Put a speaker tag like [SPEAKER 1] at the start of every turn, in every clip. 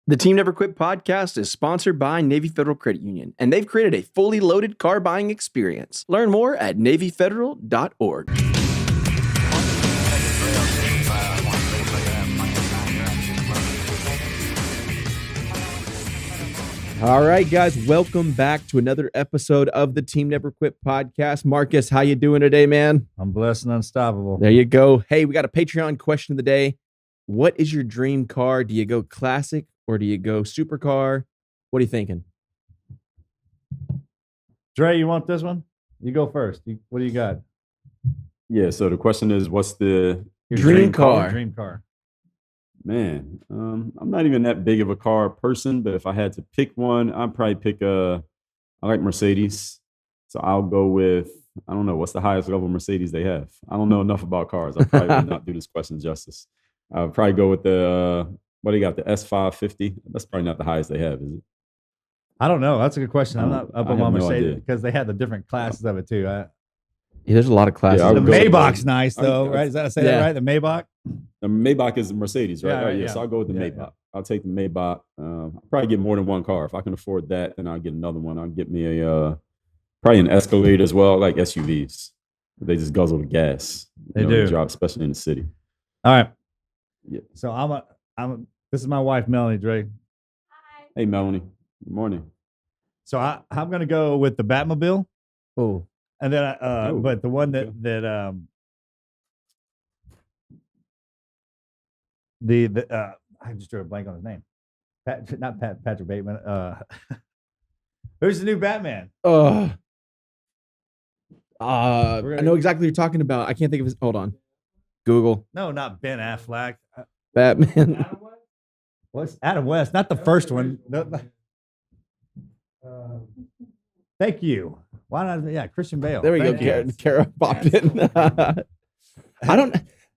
[SPEAKER 1] The Team Never Quit podcast is sponsored by Navy Federal Credit Union, and they've created a fully loaded car buying experience. Learn more at NavyFederal.org. All right, guys, welcome back to another episode of the Team Never Quit podcast. Marcus, how you doing today, man?
[SPEAKER 2] I'm blessed and unstoppable.
[SPEAKER 1] There you go. Hey, we got a Patreon question of the day. What is your dream car? Do you go classic or do you go supercar? What are you thinking?
[SPEAKER 2] Dre, you want this one? You go first. What do you got?
[SPEAKER 3] Yeah, so the question is, what's the
[SPEAKER 1] dream car?
[SPEAKER 2] Dream car.
[SPEAKER 3] Man, I'm not even that big of a car person, but if I had to pick one, I'd probably pick I like Mercedes. So I'll go with, I don't know, what's the highest level Mercedes they have? I don't know enough about cars. I probably would not do this question justice. I'll probably go with the, what do you got, the S550? That's probably not the highest they have, is it?
[SPEAKER 2] I don't know. That's a good question. I'm not up on my Mercedes
[SPEAKER 3] idea.
[SPEAKER 2] because they had the different classes of it too.
[SPEAKER 1] Yeah, there's a lot of classes.
[SPEAKER 3] Yeah,
[SPEAKER 2] the
[SPEAKER 3] go with
[SPEAKER 2] Maybach's nice though, right? Is that say that right? The Maybach?
[SPEAKER 3] The Maybach is the Mercedes, right?
[SPEAKER 2] Yeah,
[SPEAKER 3] Right,
[SPEAKER 2] yeah.
[SPEAKER 3] So I'll go with the Maybach. Yeah. I'll take the Maybach. I'll probably get more than one car. If I can afford that, then I'll get another one. I'll get me probably an Escalade as well, like SUVs. They just guzzle the gas.
[SPEAKER 2] They do.
[SPEAKER 3] Drive, especially in the city.
[SPEAKER 2] All right.
[SPEAKER 3] Yeah.
[SPEAKER 2] So this is my wife, Melanie, Dre.
[SPEAKER 3] Hi. Hey, Melanie. Good morning.
[SPEAKER 2] So I'm going to go with the Batmobile.
[SPEAKER 1] Oh.
[SPEAKER 2] And then, but the one that I just drew a blank on his name. Patrick Bateman. Who's the new Batman?
[SPEAKER 1] I know exactly what you're talking about. I can't think of his. Hold on. Google.
[SPEAKER 2] No, not Ben Affleck.
[SPEAKER 1] Batman.
[SPEAKER 2] What's Adam West? Not the first one. Thank you. Why not? Yeah, Christian Bale.
[SPEAKER 1] There we go. Kara popped in.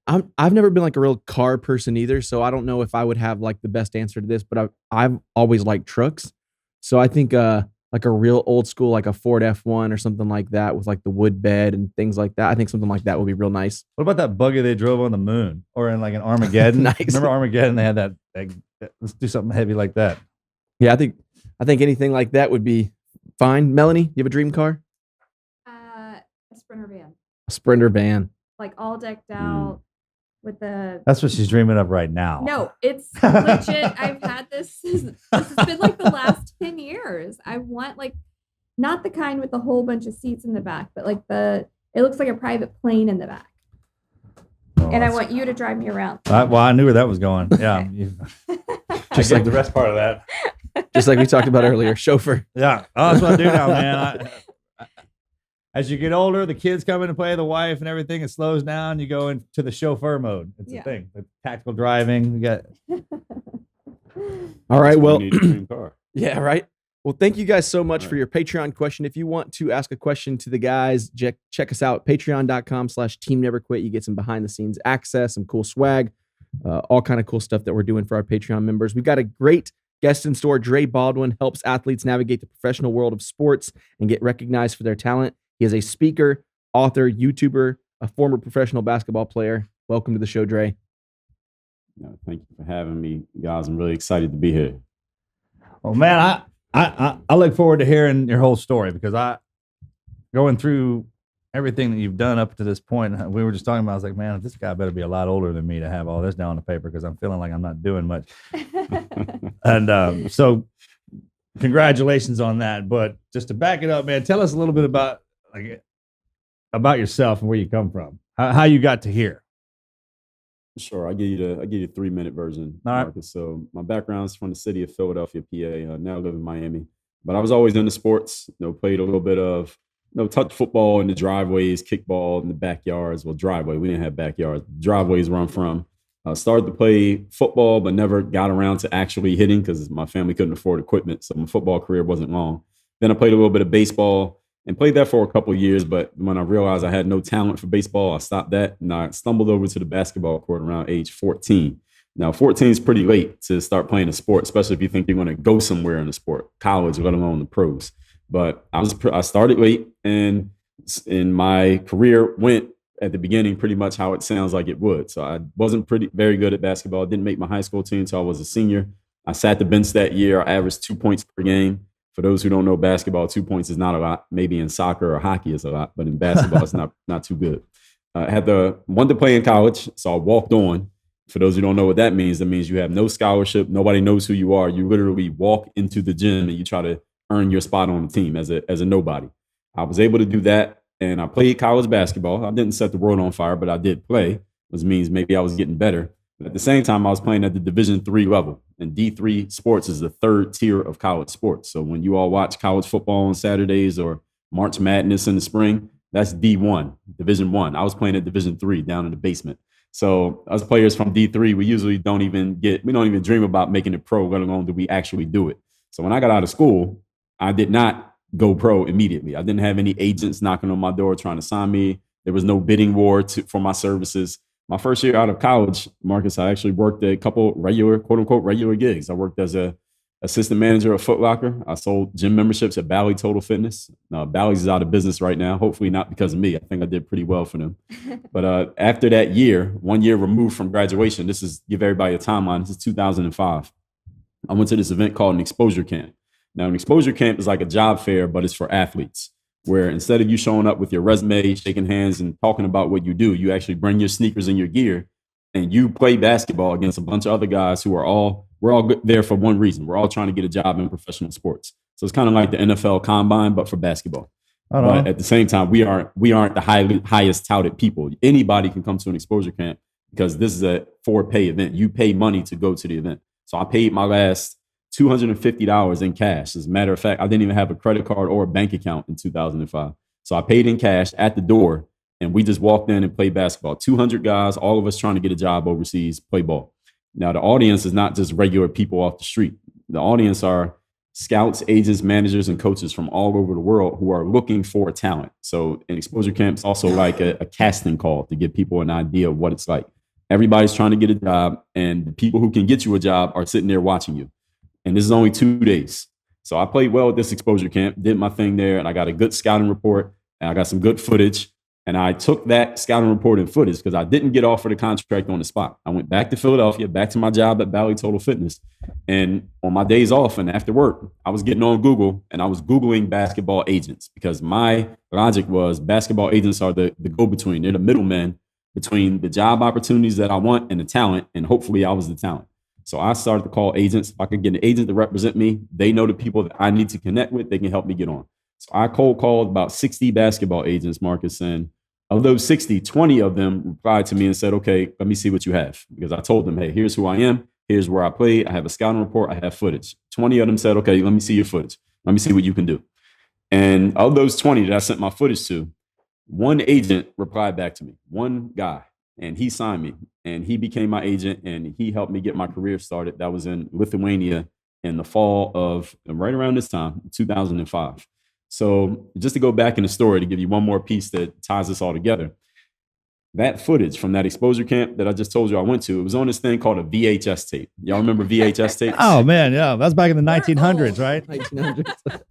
[SPEAKER 1] I've never been like a real car person either, so I don't know if I would have like the best answer to this, but I've always liked trucks. So I think like a real old school, like a Ford F1 or something like that with like the wood bed and things like that. I think something like that would be real nice.
[SPEAKER 2] What about that buggy they drove on the moon or in like an Armageddon?
[SPEAKER 1] Nice.
[SPEAKER 2] Remember Armageddon? They had that. Let's do something heavy like that.
[SPEAKER 1] Yeah, I think anything like that would be fine. Melanie, you have a dream car?
[SPEAKER 4] A Sprinter van.
[SPEAKER 1] A Sprinter van.
[SPEAKER 4] Like all decked out with the...
[SPEAKER 2] That's what she's dreaming of right now.
[SPEAKER 4] No, it's legit. I've had this. This has been like the last 10 years. I want like, not the kind with a whole bunch of seats in the back, but like it looks like a private plane in the back. Oh, and I want you to drive me around.
[SPEAKER 2] Well, I knew where that was going. Yeah.
[SPEAKER 1] Just like
[SPEAKER 2] the rest part of that.
[SPEAKER 1] Just like we talked about earlier, chauffeur.
[SPEAKER 2] Yeah. Oh, that's what I do now, man. As you get older, the kids come into play, the wife and everything, it slows down. You go into the chauffeur mode. It's a thing. The tactical driving. We got.
[SPEAKER 1] All right. Well,
[SPEAKER 3] You need a dream car.
[SPEAKER 1] Yeah, right. Well, thank you guys so much for your Patreon question. If you want to ask a question to the guys, check us out, patreon.com/Team Never Quit. You get some behind the scenes access, some cool swag, all kind of cool stuff that we're doing for our Patreon members. We've got a great guest in store. Dre Baldwin helps athletes navigate the professional world of sports and get recognized for their talent. He is a speaker, author, YouTuber, a former professional basketball player. Welcome to the show, Dre.
[SPEAKER 3] Thank you for having me, guys. I'm really excited to be here.
[SPEAKER 2] Well, man, I look forward to hearing your whole story because going through everything that you've done up to this point, we were just talking about, I was like, man, this guy better be a lot older than me to have all this down on the paper because I'm feeling like I'm not doing much. And so congratulations on that. But just to back it up, man, tell us a little bit about yourself and where you come from, how you got to here.
[SPEAKER 3] Sure, I'll give you the 3-minute version, Marcus. So my background's from the city of Philadelphia, PA. Now I live in Miami, but I was always into sports. Played a little bit of touch football in the driveways, kickball in the backyards. Well, driveway, we didn't have backyards. Driveways where I'm from. Started to play football, but never got around to actually hitting because my family couldn't afford equipment. So my football career wasn't long. Then I played a little bit of baseball and played that for a couple of years. But when I realized I had no talent for baseball, I stopped that and I stumbled over to the basketball court around age 14. Now, 14 is pretty late to start playing a sport, especially if you think you're going to go somewhere in the sport, college, let alone the pros. But I started late, and my career went at the beginning pretty much how it sounds like it would. So I wasn't very good at basketball. I didn't make my high school team until I was a senior. I sat the bench that year. I averaged 2 points per game. For those who don't know basketball, 2 points is not a lot. Maybe in soccer or hockey is a lot, but in basketball, it's not too good. I wanted to play in college, so I walked on. For those who don't know what that means you have no scholarship. Nobody knows who you are. You literally walk into the gym and you try to earn your spot on the team as a nobody. I was able to do that, and I played college basketball. I didn't set the world on fire, but I did play, which means maybe I was getting better. But at the same time, I was playing at the Division III level, and D3 sports is the third tier of college sports. So when you all watch college football on Saturdays or March Madness in the spring, that's D1, Division I. I was playing at Division III down in the basement. So us players from D3, we usually don't even dream about making it pro, let alone do we actually do it. So when I got out of school, I did not go pro immediately. I didn't have any agents knocking on my door trying to sign me. There was no bidding war for my services. My first year out of college, Marcus, I actually worked a couple regular, quote unquote, regular gigs. I worked as a assistant manager of Foot Locker. I sold gym memberships at Bally Total Fitness. Bally's is out of business right now. Hopefully not because of me. I think I did pretty well for them. But after that year, 1 year removed from graduation, give everybody a timeline. This is 2005. I went to this event called an exposure camp. Now, an exposure camp is like a job fair, but it's for athletes, where instead of you showing up with your resume, shaking hands and talking about what you do, you actually bring your sneakers and your gear and you play basketball against a bunch of other guys who we're all there for one reason. We're all trying to get a job in professional sports. So it's kind of like the NFL combine, but for basketball. But at the same time, we aren't the highest touted people. Anybody can come to an exposure camp because this is a for-pay event. You pay money to go to the event. So I paid my last $250 in cash. As a matter of fact, I didn't even have a credit card or a bank account in 2005. So I paid in cash at the door, and we just walked in and played basketball. 200 guys, all of us trying to get a job overseas, play ball. Now, the audience is not just regular people off the street. The audience are scouts, agents, managers, and coaches from all over the world who are looking for talent. So an exposure camp is also like a casting call to give people an idea of what it's like. Everybody's trying to get a job, and the people who can get you a job are sitting there watching you. And this is only 2 days. So I played well at this exposure camp, did my thing there, and I got a good scouting report, and I got some good footage. And I took that scouting report and footage because I didn't get offered a contract on the spot. I went back to Philadelphia, back to my job at Bally Total Fitness. And on my days off and after work, I was getting on Google and I was Googling basketball agents because my logic was basketball agents are the go-between. They're the middlemen between the job opportunities that I want and the talent. And hopefully I was the talent. So I started to call agents. If I could get an agent to represent me, they know the people that I need to connect with. They can help me get on. So I cold called about 60 basketball agents, Marcus, and of those 60, 20 of them replied to me and said, okay, let me see what you have. Because I told them, hey, here's who I am. Here's where I played. I have a scouting report. I have footage. 20 of them said, okay, let me see your footage. Let me see what you can do. And of those 20 that I sent my footage to, one agent replied back to me, one guy, and he signed me and he became my agent and he helped me get my career started. That was in Lithuania in the fall of right around this time, 2005. So just to go back in the story to give you one more piece that ties this all together, that footage from that exposure camp that I just told you I went to, it was on this thing called a VHS tape. Y'all remember VHS tapes?
[SPEAKER 2] Oh, man, yeah. That's back in the 1900s, right?
[SPEAKER 1] 1900s.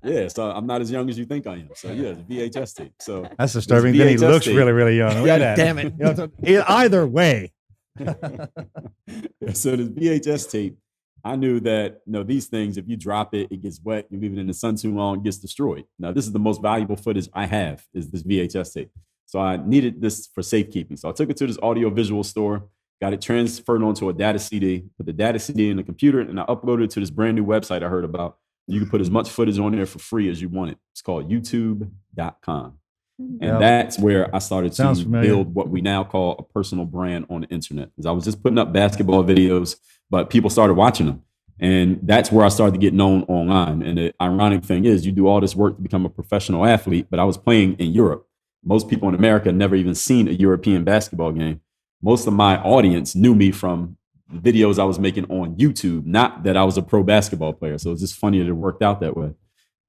[SPEAKER 3] Yeah, so I'm not as young as you think I am. So yeah, it's a VHS tape. So
[SPEAKER 2] that's disturbing. Then he looks tape. Really, really young.
[SPEAKER 1] Yeah, damn it.
[SPEAKER 2] You know, either way.
[SPEAKER 3] So this VHS tape, I knew that, these things, if you drop it, it gets wet. You leave it in the sun too long, it gets destroyed. Now, this is the most valuable footage I have is this VHS tape. So I needed this for safekeeping. So I took it to this audio visual store, got it transferred onto a data CD, put the data CD in the computer, and I uploaded it to this brand new website I heard about. You can put as much footage on there for free as you want it. It's called youtube.com. And that's where I started to build what we now call a personal brand on the internet. Because I was just putting up basketball videos, but people started watching them. And that's where I started to get known online. And the ironic thing is you do all this work to become a professional athlete, but I was playing in Europe. Most people in America never even seen a European basketball game. Most of my audience knew me from the videos I was making on YouTube, not that I was a pro basketball player. So it's just funny that it worked out that way.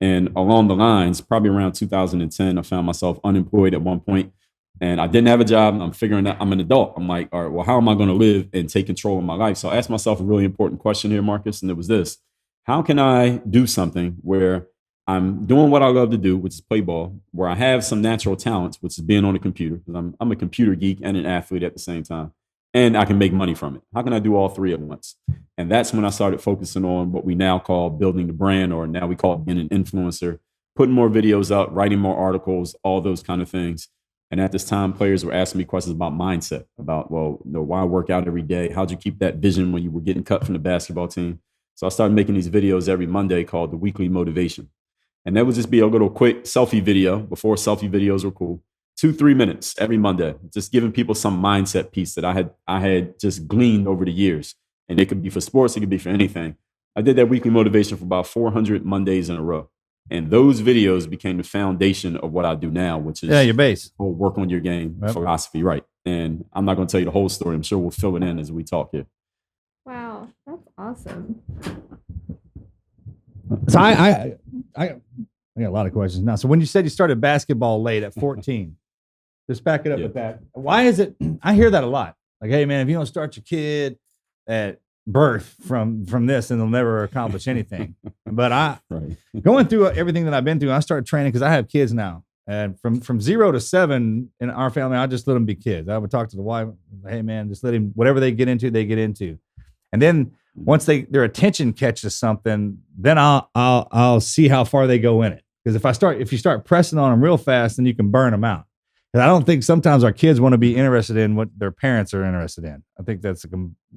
[SPEAKER 3] And along the lines, probably around 2010, I found myself unemployed at one point and I didn't have a job. I'm figuring out I'm an adult. I'm like, all right, well, how am I going to live and take control of my life? So I asked myself a really important question here, Marcus, and it was this: how can I do something where I'm doing what I love to do, which is play ball, where I have some natural talents, which is being on a computer, because I'm a computer geek and an athlete at the same time. and I can make money from it. How can I do all three at once? And that's when I started focusing on what we now call building the brand, or now we call it being an influencer, putting more videos out, writing more articles, all those kind of things. And at this time, players were asking me questions about mindset, about, well, why work out every day? How'd you keep that vision when you were getting cut from the basketball team? So I started making these videos every Monday called the Weekly Motivation. And that would just be a little quick selfie video before selfie videos were cool. 2-3 minutes every Monday, just giving people some mindset piece that I had just gleaned over the years. And it could be for sports, it could be for anything. I did that Weekly Motivation for about 400 Mondays in a row. And those videos became the foundation of what I do now, which is
[SPEAKER 2] your base.
[SPEAKER 3] Work on your game philosophy, right? And I'm not going to tell you the whole story. I'm sure we'll fill it in as we talk here.
[SPEAKER 4] Wow, that's awesome.
[SPEAKER 2] So I got a lot of questions now. So when you said you started basketball late at 14, just back it up with that. Why is it? I hear that a lot. Like, hey man, if you don't start your kid at birth from this, then they'll never accomplish anything. But going through everything that I've been through, I started training because I have kids now. And from 0 to 7 in our family, I just let them be kids. I would talk to the wife, hey man, just let him, whatever they get into, they get into. And then once their attention catches something, then I'll see how far they go in it. Because if you start pressing on them real fast, then you can burn them out. And I don't think sometimes our kids want to be interested in what their parents are interested in. I think I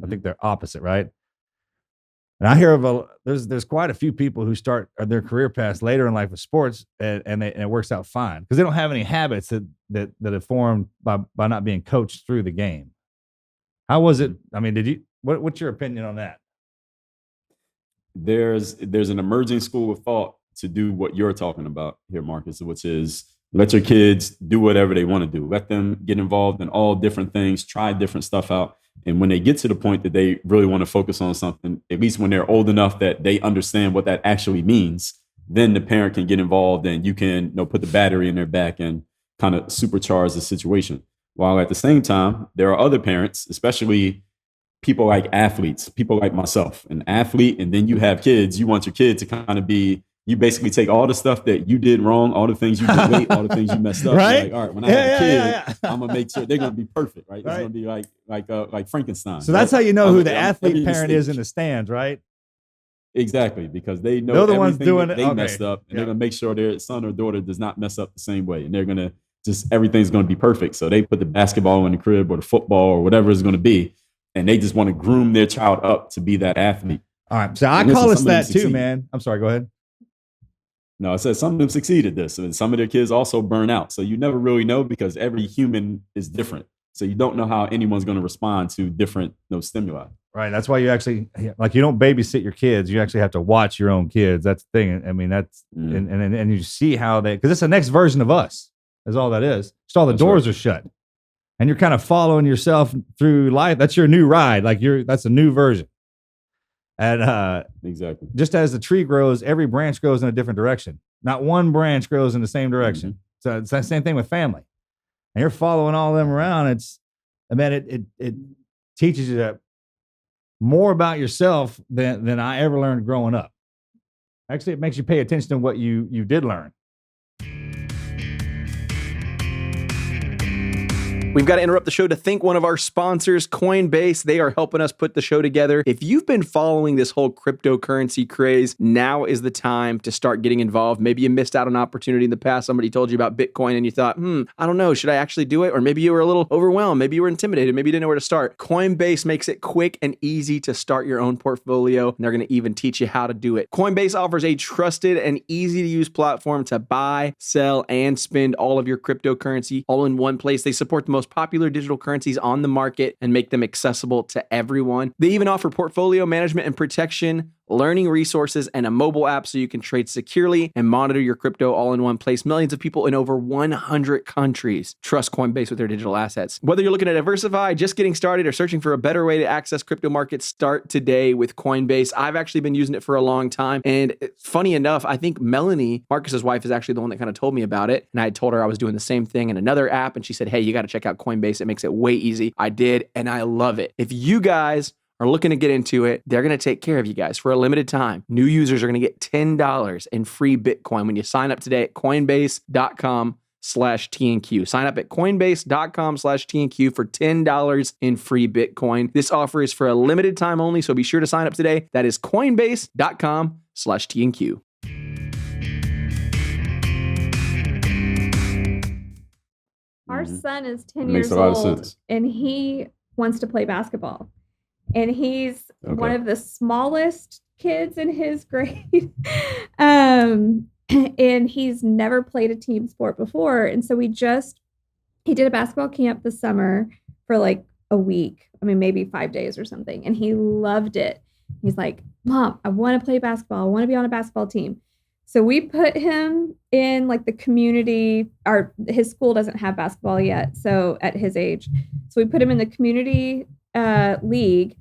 [SPEAKER 2] think they're opposite, right? And I hear of there's quite a few people who start their career paths later in life with sports, and it works out fine because they don't have any habits that are formed by not being coached through the game. How was it? I mean, what's your opinion on that?
[SPEAKER 3] There's an emerging school of thought to do what you're talking about here, Marcus, which is let your kids do whatever they want to do. Let them get involved in all different things, try different stuff out. And when they get to the point that they really want to focus on something, at least when they're old enough that they understand what that actually means, then the parent can get involved and you can put the battery in their back and kind of supercharge the situation. While at the same time, there are other parents, especially people like athletes, people like myself, an athlete, and then you have kids. You want your kid to kind of be, you basically take all the stuff that you did wrong, all the things you did late, all the things you messed up.
[SPEAKER 2] Right?
[SPEAKER 3] Like, all right, when I have a kid, I'm gonna make sure they're gonna be perfect, right? It's gonna be like Frankenstein.
[SPEAKER 2] So that's how you know who the athlete parent is in the stands, right?
[SPEAKER 3] Exactly, because they know
[SPEAKER 2] they're the ones doing it.
[SPEAKER 3] They messed up, and they're gonna make sure their son or daughter does not mess up the same way, and they're gonna everything's gonna be perfect. So they put the basketball in the crib or the football or whatever it's gonna be, and they just want to groom their child up to be that athlete.
[SPEAKER 2] All right, so I call us that too, man. I'm sorry, go ahead.
[SPEAKER 3] No, I said some of them succeed at this, and some of their kids also burn out. So you never really know because every human is different. So you don't know how anyone's going to respond to different stimuli.
[SPEAKER 2] Right. That's why you actually, like, you don't babysit your kids. You actually have to watch your own kids. That's the thing. I mean, that's, and you see how because it's the next version of us is all that is. Just all the doors are shut and you're kind of following yourself through life. That's your new ride. Like that's a new version. And
[SPEAKER 3] exactly.
[SPEAKER 2] Just as the tree grows, every branch grows in a different direction. Not one branch grows in the same direction. Mm-hmm. So it's the same thing with family. And you're following all of them around. It teaches you more about yourself than I ever learned growing up. Actually, it makes you pay attention to what you did learn.
[SPEAKER 1] We've got to interrupt the show to thank one of our sponsors, Coinbase. They are helping us put the show together. If you've been following this whole cryptocurrency craze, now is the time to start getting involved. Maybe you missed out on an opportunity in the past. Somebody told you about Bitcoin and you thought, I don't know, should I actually do it? Or maybe you were a little overwhelmed. Maybe you were intimidated. Maybe you didn't know where to start. Coinbase makes it quick and easy to start your own portfolio. And they're going to even teach you how to do it. Coinbase offers a trusted and easy to use platform to buy, sell, and spend all of your cryptocurrency all in one place. They support the most popular digital currencies on the market and make them accessible to everyone. They even offer portfolio management and protection, learning resources, and a mobile app so you can trade securely and monitor your crypto all in one place. Millions of people in over 100 countries trust Coinbase with their digital assets. Whether you're looking to diversify, just getting started, or searching for a better way to access crypto markets, start today with Coinbase. I've actually been using it for a long time. And funny enough, I think Melanie, Marcus's wife, is actually the one that kind of told me about it. And I had told her I was doing the same thing in another app. And she said, hey, you got to check out Coinbase. It makes it way easy. I did, and I love it. If you guys are looking to get into it, they're going to take care of you guys for a limited time. New users are going to get $10 in free Bitcoin when you sign up today at coinbase.com coinbase.com/TNQ. Sign up at coinbase.com/TNQ for $10 in free Bitcoin. This offer is for a limited time only, so be sure to sign up today. That is coinbase.com/TNQ.
[SPEAKER 4] Our son is 10 years old, and he wants to play basketball. And he's one of the smallest kids in his grade. And he's never played a team sport before. And so he did a basketball camp this summer for like a week. I mean, maybe 5 days or something. And he loved it. He's like, Mom, I want to play basketball. I want to be on a basketball team. So we put him in like the community, his school doesn't have basketball yet. So at his age, so we put him in the community league,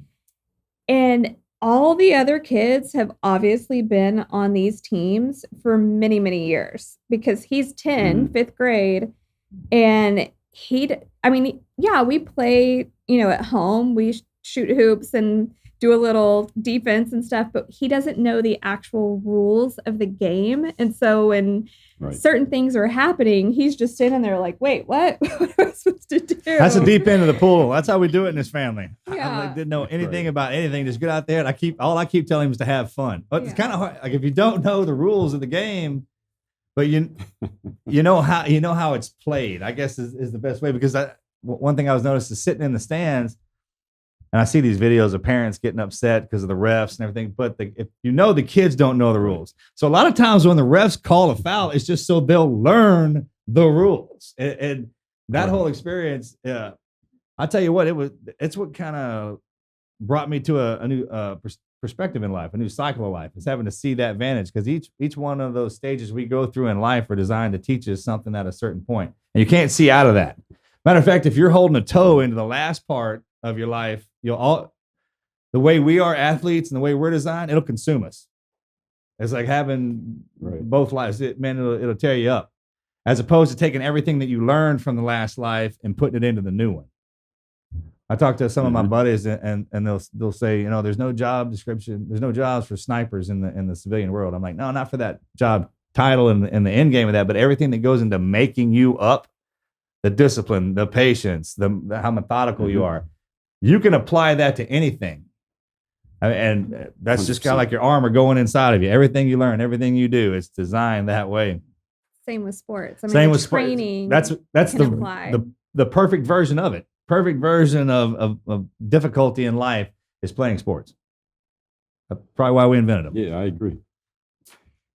[SPEAKER 4] and all the other kids have obviously been on these teams for many, many years because he's 10, fifth grade. And we play, at home, we shoot hoops and do a little defense and stuff, but he doesn't know the actual rules of the game. And so when certain things are happening, he's just standing there like, wait, what? What am I supposed to do?
[SPEAKER 2] That's the deep end of the pool. That's how we do it in this family.
[SPEAKER 4] Yeah.
[SPEAKER 2] I didn't know anything about anything. Just get out there. And all I keep telling him is to have fun. But it's kind of hard. Like if you don't know the rules of the game, but you know how it's played, I guess is the best way. Because one thing I was noticing is sitting in the stands, and I see these videos of parents getting upset because of the refs and everything. But if the kids don't know the rules. So a lot of times when the refs call a foul, it's just so they'll learn the rules. And that whole experience, I tell you what, it's what kind of brought me to a new perspective in life, a new cycle of life. Is having to see that vantage, because each one of those stages we go through in life are designed to teach us something at a certain point, and you can't see out of that. Matter of fact, if you're holding a toe into the last part of your life, the way we are athletes and the way we're designed, it'll consume us. It's like having both lives. It'll tear you up, as opposed to taking everything that you learned from the last life and putting it into the new one. I talked to some of my buddies, and they'll say, there's no job description, there's no jobs for snipers in the civilian world. I'm like, no, not for that job title and the end game of that, but everything that goes into making you up, the discipline, the patience, how methodical you are. You can apply that to anything. And that's 100%. Just kind of like your armor going inside of you. Everything you learn, everything you do, it's designed that way.
[SPEAKER 4] Same with sports.
[SPEAKER 2] Same with training. That's the perfect version of it. Perfect version of difficulty in life is playing sports. That's probably why we invented them.
[SPEAKER 3] Yeah, I agree.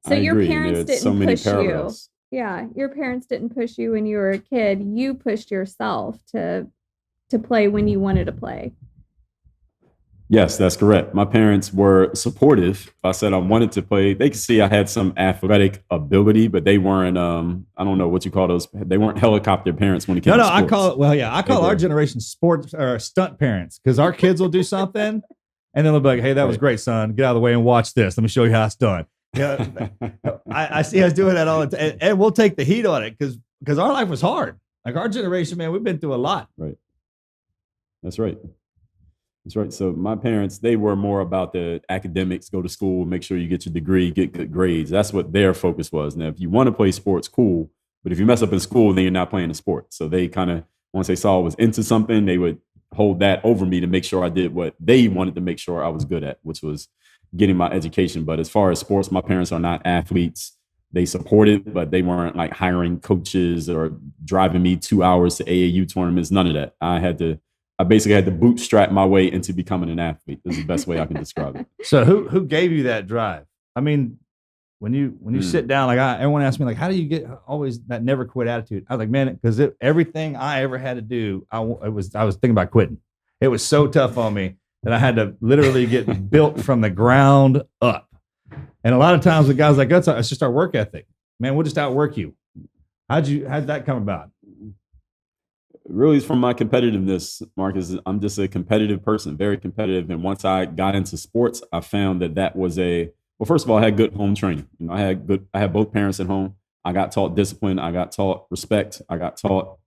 [SPEAKER 4] So your parents didn't push you. Yeah, your parents didn't push you when you were a kid. You pushed yourself to play when you wanted to play.
[SPEAKER 3] Yes, that's correct. My parents were supportive. I said I wanted to play. They could see I had some athletic ability, but they weren't, I don't know what you call those. They weren't helicopter parents when it came to sports.
[SPEAKER 2] I call our generation sports or stunt parents, because our kids will do something and then they'll be like, hey, that was great, son. Get out of the way and watch this. Let me show you how it's done. I see us doing that all the time, and we'll take the heat on it because our life was hard. Like our generation, man, we've been through a lot.
[SPEAKER 3] Right. That's right. So my parents, they were more about the academics, go to school, make sure you get your degree, get good grades. That's what their focus was. Now, if you want to play sports, cool. But if you mess up in school, then you're not playing a sport. So they kind of, once they saw I was into something, they would hold that over me to make sure I did what they wanted to make sure I was good at, which was getting my education. But as far as sports, my parents are not athletes. They supported, but they weren't like hiring coaches or driving me 2 hours to AAU tournaments, none of that. I basically had to bootstrap my way into becoming an athlete. This is the best way I can describe it.
[SPEAKER 2] So who gave you that drive? I mean, when you sit down, like everyone asks me, like, how do you get always that never quit attitude? I was like, man, because everything I ever had to do, I was thinking about quitting. It was so tough on me that I had to literally get built from the ground up. And a lot of times with guys like us, it's just our work ethic. Man, we'll just outwork you. How'd that come about?
[SPEAKER 3] Really, it's from my competitiveness, Marcus. I'm just a competitive person, very competitive. And once I got into sports, I found that was first of all, I had good home training. I had both parents at home. I got taught discipline. I got taught respect. I got taught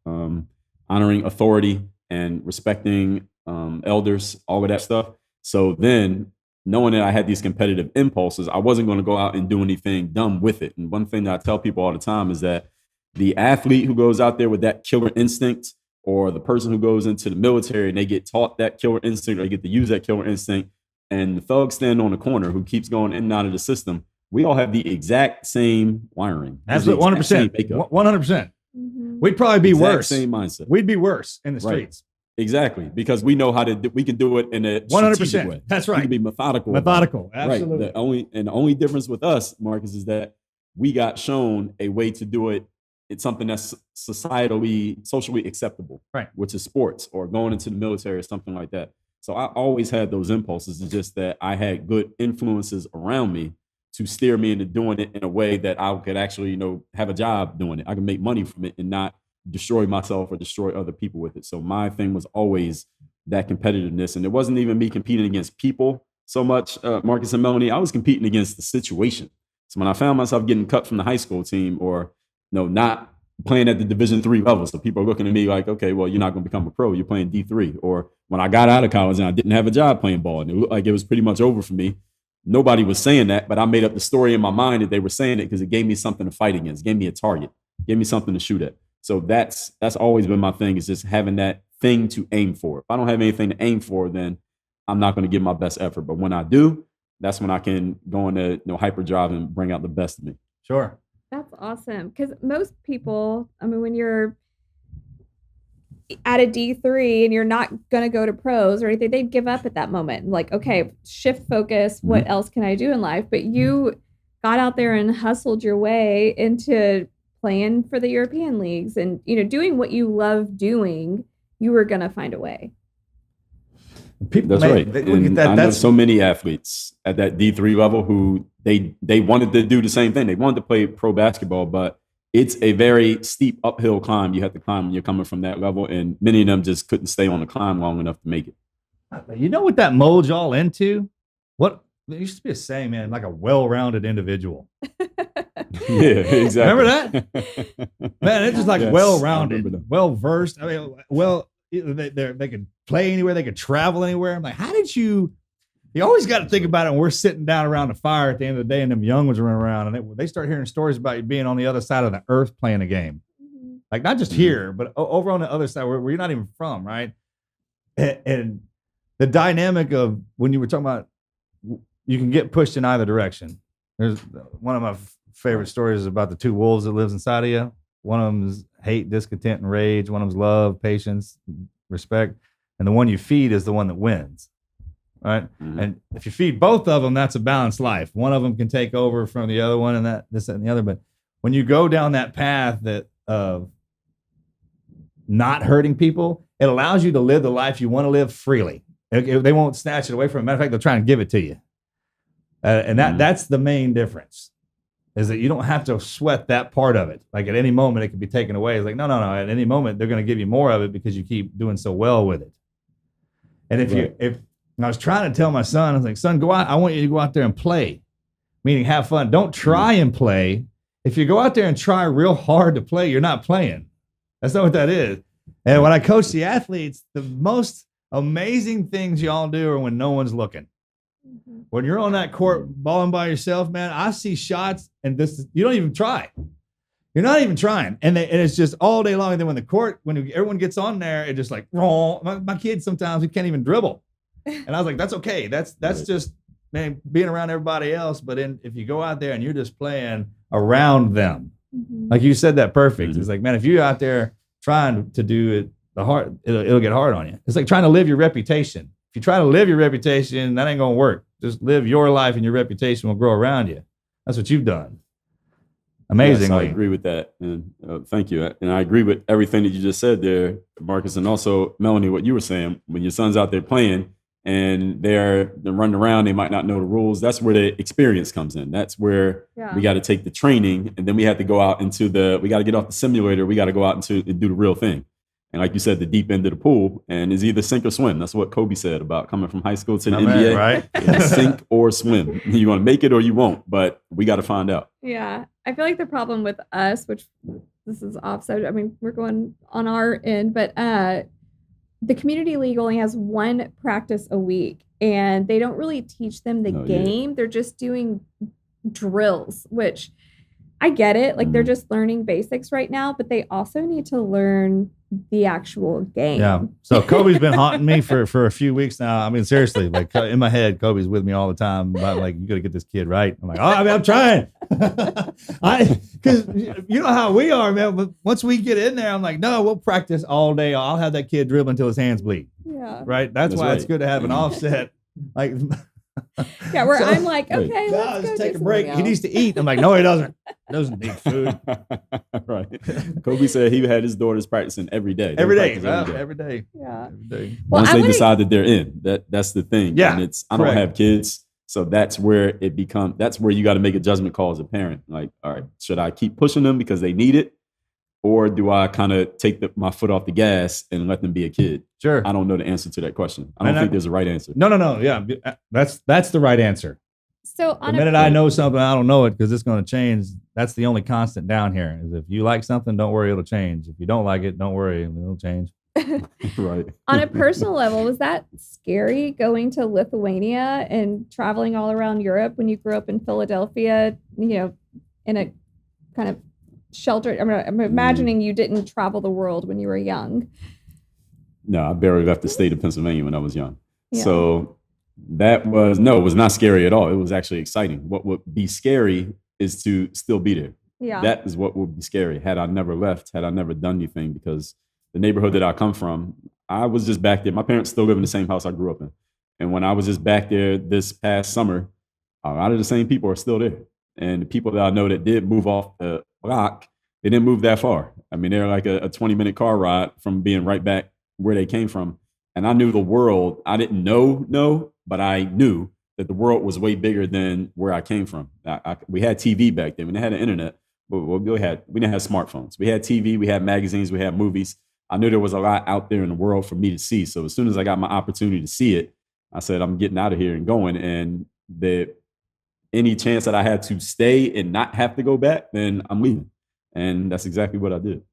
[SPEAKER 3] honoring authority and respecting elders, all of that stuff. So then, knowing that I had these competitive impulses, I wasn't going to go out and do anything dumb with it. And one thing that I tell people all the time is that the athlete who goes out there with that killer instinct, or the person who goes into the military and they get taught that killer instinct, or they get to use that killer instinct, and the thug standing on the corner who keeps going in and out of the system, we all have the exact same wiring.
[SPEAKER 2] Absolutely, 100%. 100%. We'd probably be worse.
[SPEAKER 3] Same mindset.
[SPEAKER 2] We'd be worse in the streets.
[SPEAKER 3] Exactly, because we know we can do it in a 100% way.
[SPEAKER 2] That's right.
[SPEAKER 3] We can be methodical.
[SPEAKER 2] Absolutely.
[SPEAKER 3] Right. The only difference with us, Marcus, is that we got shown a way to do it. It's something that's socially acceptable,
[SPEAKER 2] right?
[SPEAKER 3] Which is sports or going into the military or something like that. So I always had those impulses. It's just that I had good influences around me to steer me into doing it in a way that I could actually, have a job doing it. I can make money from it and not destroy myself or destroy other people with it. So my thing was always that competitiveness. And it wasn't even me competing against people so much, Marcus and Melanie. I was competing against the situation. So when I found myself getting cut from the high school team, or not playing at the Division III level, so people are looking at me like, okay, well, you're not going to become a pro. You're playing D3. Or when I got out of college and I didn't have a job playing ball, and it looked like it was pretty much over for me. Nobody was saying that, but I made up the story in my mind that they were saying it because it gave me something to fight against, gave me a target, gave me something to shoot at. So that's always been my thing, is just having that thing to aim for. If I don't have anything to aim for, then I'm not going to give my best effort. But when I do, that's when I can go into hyperdrive and bring out the best of me.
[SPEAKER 2] Sure.
[SPEAKER 4] That's awesome. Because most people, when you're at a D3 and you're not going to go to pros or anything, they'd give up at that moment. Like, okay, shift focus. What else can I do in life? But you got out there and hustled your way into playing for the European leagues and, doing what you love doing. You were going to find a way.
[SPEAKER 3] That's right. I know so many athletes at that D3 level who they wanted to do the same thing. They wanted to play pro basketball, but it's a very steep uphill climb you have to climb when you're coming from that level, and many of them just couldn't stay on the climb long enough to make it.
[SPEAKER 2] You know what that molds y'all into? What there used to be a saying, man, like a well-rounded individial.
[SPEAKER 3] Yeah, exactly.
[SPEAKER 2] Remember that? Man, it's just like well-rounded, well-versed. They could play anywhere, they could travel anywhere. I'm like, how did you always got to think about it when we're sitting down around the fire at the end of the day and them young ones running around and they start hearing stories about you being on the other side of the earth playing a game. Like not just here, but over on the other side where you're not even from, right? And the dynamic of when you were talking about you can get pushed in either direction. There's one of my favorite stories is about the two wolves that lives inside of you. One of them is hate, discontent, and rage. One of them is love, patience, respect. And the one you feed is the one that wins, right? Mm-hmm. And if you feed both of them, that's a balanced life. One of them can take over from the other one and this, and the other. But when you go down that path of not hurting people, it allows you to live the life you want to live freely. They won't snatch it away from you. Matter of fact, they'll try and give it to you. And that's the main difference. Is that you don't have to sweat that part of it. Like at any moment, it can be taken away. It's like, no. At any moment, they're going to give you more of it because you keep doing so well with it. And if I was trying to tell my son, I was like, son, go out. I want you to go out there and play, meaning have fun. Don't try and play. If you go out there and try real hard to play, you're not playing. That's not what that is. And when I coach the athletes, the most amazing things y'all do are when no one's looking. When you're on that court balling by yourself, man, I see shots and you don't even try. You're not even trying. And it's just all day long. And then when everyone gets on there, it's just like, my kids sometimes, we can't even dribble. And I was like, that's okay. That's just, man, being around everybody else. But if you go out there and you're just playing around them, like you said that perfect. It's like, man, if you're out there trying to do it, it'll get hard on you. It's like trying to live your reputation. If you try to live your reputation, that ain't going to work. Just live your life and your reputation will grow around you. That's what you've done. Amazingly.
[SPEAKER 3] Yes, I agree with that. And thank you. And I agree with everything that you just said there, Marcus. And also, Melanie, what you were saying, when your son's out there playing and they're running around, they might not know the rules. That's where the experience comes in. That's where we got to take the training. And then we have to go out we got to get off the simulator. We got to go out and do the real thing. And like you said, the deep end of the pool, and it's either sink or swim. That's what Kobe said about coming from high school to the NBA. Right? Sink or swim. You're going to make it or you won't, but we got to find out.
[SPEAKER 4] Yeah. I feel like the problem with us, which this is offside, we're going on our end, but the community league only has one practice a week, and they don't really teach them the game. Yeah. They're just doing drills, which I get it. Like they're just learning basics right now, but they also need to learn the actual game.
[SPEAKER 2] Yeah. So Kobe's been haunting me for a few weeks now. I mean, seriously, like in my head, Kobe's with me all the time about like, you got to get this kid right. I'm like, oh, I mean, I'm trying. Because you know how we are, man. But once we get in there, I'm like, no, we'll practice all day. I'll have that kid dribble until his hands bleed.
[SPEAKER 4] Yeah.
[SPEAKER 2] Right. That's why it's good to have an offset. Like,
[SPEAKER 4] yeah, where I'm like, okay, let's
[SPEAKER 2] take a break. He needs to eat. I'm like, no, he doesn't. He doesn't need food.
[SPEAKER 3] Right. Kobe said he had his daughters practicing every day.
[SPEAKER 2] Every day. Every day.
[SPEAKER 4] Yeah.
[SPEAKER 2] Every day.
[SPEAKER 4] Well,
[SPEAKER 3] once they decide that they're in, that's the thing.
[SPEAKER 2] Yeah.
[SPEAKER 3] And I don't have kids. So that's where that's where you got to make a judgment call as a parent. Like, all right, should I keep pushing them because they need it? Or do I kind of take my foot off the gas and let them be a kid?
[SPEAKER 2] Sure.
[SPEAKER 3] I don't know the answer to that question. I don't think there's a right answer.
[SPEAKER 2] No. Yeah, that's the right answer.
[SPEAKER 4] So
[SPEAKER 2] the minute I know something, I don't know it because it's going to change. That's the only constant down here. Is if you like something, don't worry, it'll change. If you don't like it, don't worry, it'll change.
[SPEAKER 3] Right.
[SPEAKER 4] On a personal level, was that scary going to Lithuania and traveling all around Europe when you grew up in Philadelphia? You know, in a kind of sheltered. I'm imagining you didn't travel the world when you were young.
[SPEAKER 3] No, I barely left the state of Pennsylvania when I was young.
[SPEAKER 4] Yeah.
[SPEAKER 3] So it was not scary at all. It was actually exciting. What would be scary is to still be there.
[SPEAKER 4] Yeah.
[SPEAKER 3] That is what would be scary had I never left, had I never done anything, because the neighborhood that I come from, I was just back there. My parents still live in the same house I grew up in. And when I was just back there this past summer, a lot of the same people are still there. And the people that I know that did move off the block, they didn't move that far. I mean, they're like a 20-minute car ride from being right back where they came from. And I knew the world. I didn't know, but I knew that the world was way bigger than where I came from. We had TV back then. We didn't have the internet, but we didn't have smartphones. We had TV, we had magazines, we had movies. I knew there was a lot out there in the world for me to see. So as soon as I got my opportunity to see it, I said, I'm getting out of here and going. And any chance that I had to stay and not have to go back, then I'm leaving. And that's exactly what I did.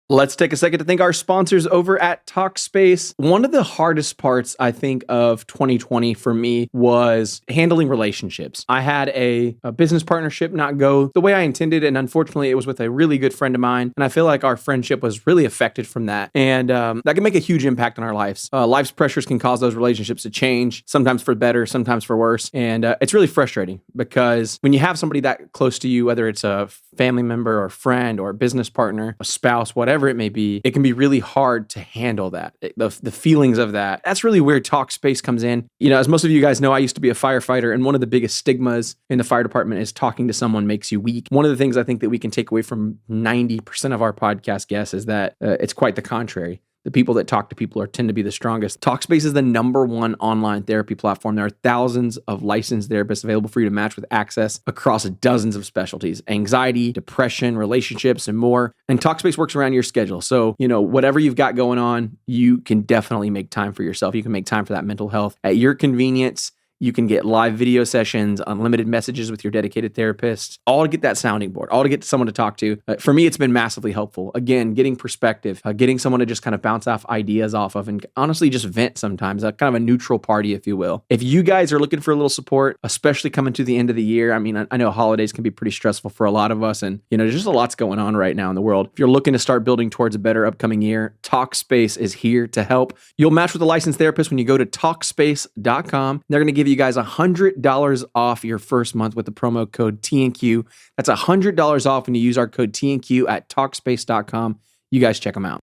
[SPEAKER 1] Let's take a second to thank our sponsors over at Talkspace. One of the hardest parts, I think, of 2020 for me was handling relationships. I had a business partnership not go the way I intended, and unfortunately, it was with a really good friend of mine, and I feel like our friendship was really affected from that, and that can make a huge impact on our lives. Life's pressures can cause those relationships to change, sometimes for better, sometimes for worse, and it's really frustrating because when you have somebody that close to you, whether it's a family member or friend or a business partner, a spouse, whatever it may be, it can be really hard to handle that, the feelings of that. That's really where Talkspace comes in. You know, as most of you guys know, I used to be a firefighter, and one of the biggest stigmas in the fire department is talking to someone makes you weak. One of the things I think that we can take away from 90% of our podcast guests is that it's quite the contrary. The people that talk to people tend to be the strongest. Talkspace is the #1 online therapy platform. There are thousands of licensed therapists available for you to match with access across dozens of specialties: anxiety, depression, relationships, and more. And Talkspace works around your schedule. So, you know, whatever you've got going on, you can definitely make time for yourself. You can make time for that mental health at your convenience. You can get live video sessions, unlimited messages with your dedicated therapist, all to get that sounding board, all to get someone to talk to. For me, it's been massively helpful. Again, getting perspective, getting someone to just kind of bounce off ideas off of, and honestly just vent sometimes, kind of a neutral party, if you will. If you guys are looking for a little support, especially coming to the end of the year, I mean, I know holidays can be pretty stressful for a lot of us, and you know, there's just a lot's going on right now in the world. If you're looking to start building towards a better upcoming year, Talkspace is here to help. You'll match with a licensed therapist when you go to Talkspace.com. They're going to give you guys $100 off your first month with the promo code TNQ. That's $100 off when you use our code TNQ at Talkspace.com. You guys check them out.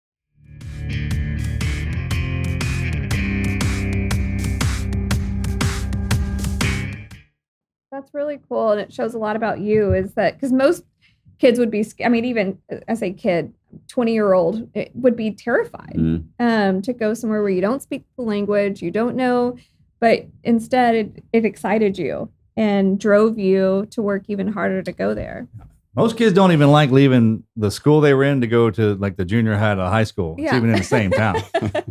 [SPEAKER 4] That's really cool. And it shows a lot about you, is that because most kids would be, I mean, even as a kid, 20-year-old would be terrified to go somewhere where you don't speak the language, you don't know. But instead, it excited you and drove you to work even harder to go there.
[SPEAKER 2] Most kids don't even like leaving the school they were in to go to like the junior high to high school. It's even in the same town.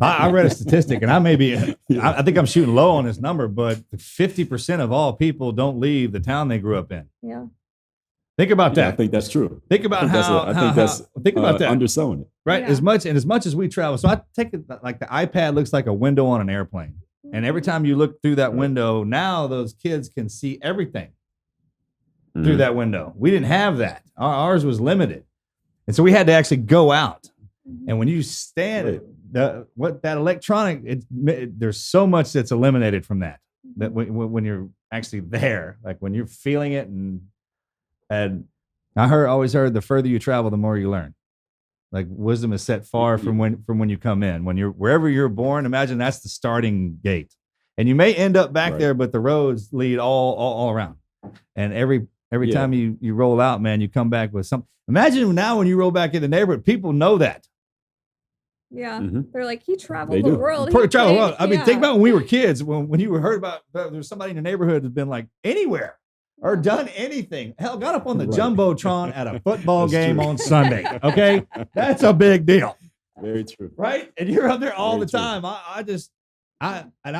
[SPEAKER 2] I read a statistic, and I think I'm shooting low on this number, but 50% of all people don't leave the town they grew up in.
[SPEAKER 4] Yeah.
[SPEAKER 2] Think about that.
[SPEAKER 3] I think that's true.
[SPEAKER 2] Think about think about that.
[SPEAKER 3] Underselling it.
[SPEAKER 2] Right.
[SPEAKER 4] Yeah.
[SPEAKER 2] As much as we travel. So I take it like the iPad looks like a window on an airplane. And every time you look through that window, now those kids can see everything through that window. We didn't have that. Ours was limited. And so we had to actually go out. And when you stand that electronic, there's so much that's eliminated from that when you're actually there, like when you're feeling it. And I always heard the further you travel, the more you learn. Like wisdom is set far from when you come in. When you're wherever you're born, imagine that's the starting gate. And you may end up back there, but the roads lead all around. And every time you roll out, man, you come back with something. Imagine now when you roll back in the neighborhood, people know that.
[SPEAKER 4] Yeah. They're like, he traveled the world.
[SPEAKER 2] I mean, think about when we were kids, when you heard about there's somebody in the neighborhood who's been like anywhere or done anything. Hell, got up on the Jumbotron at a football game on Sunday. Okay. That's a big deal.
[SPEAKER 3] Very true.
[SPEAKER 2] Right. And you're up there all the time. I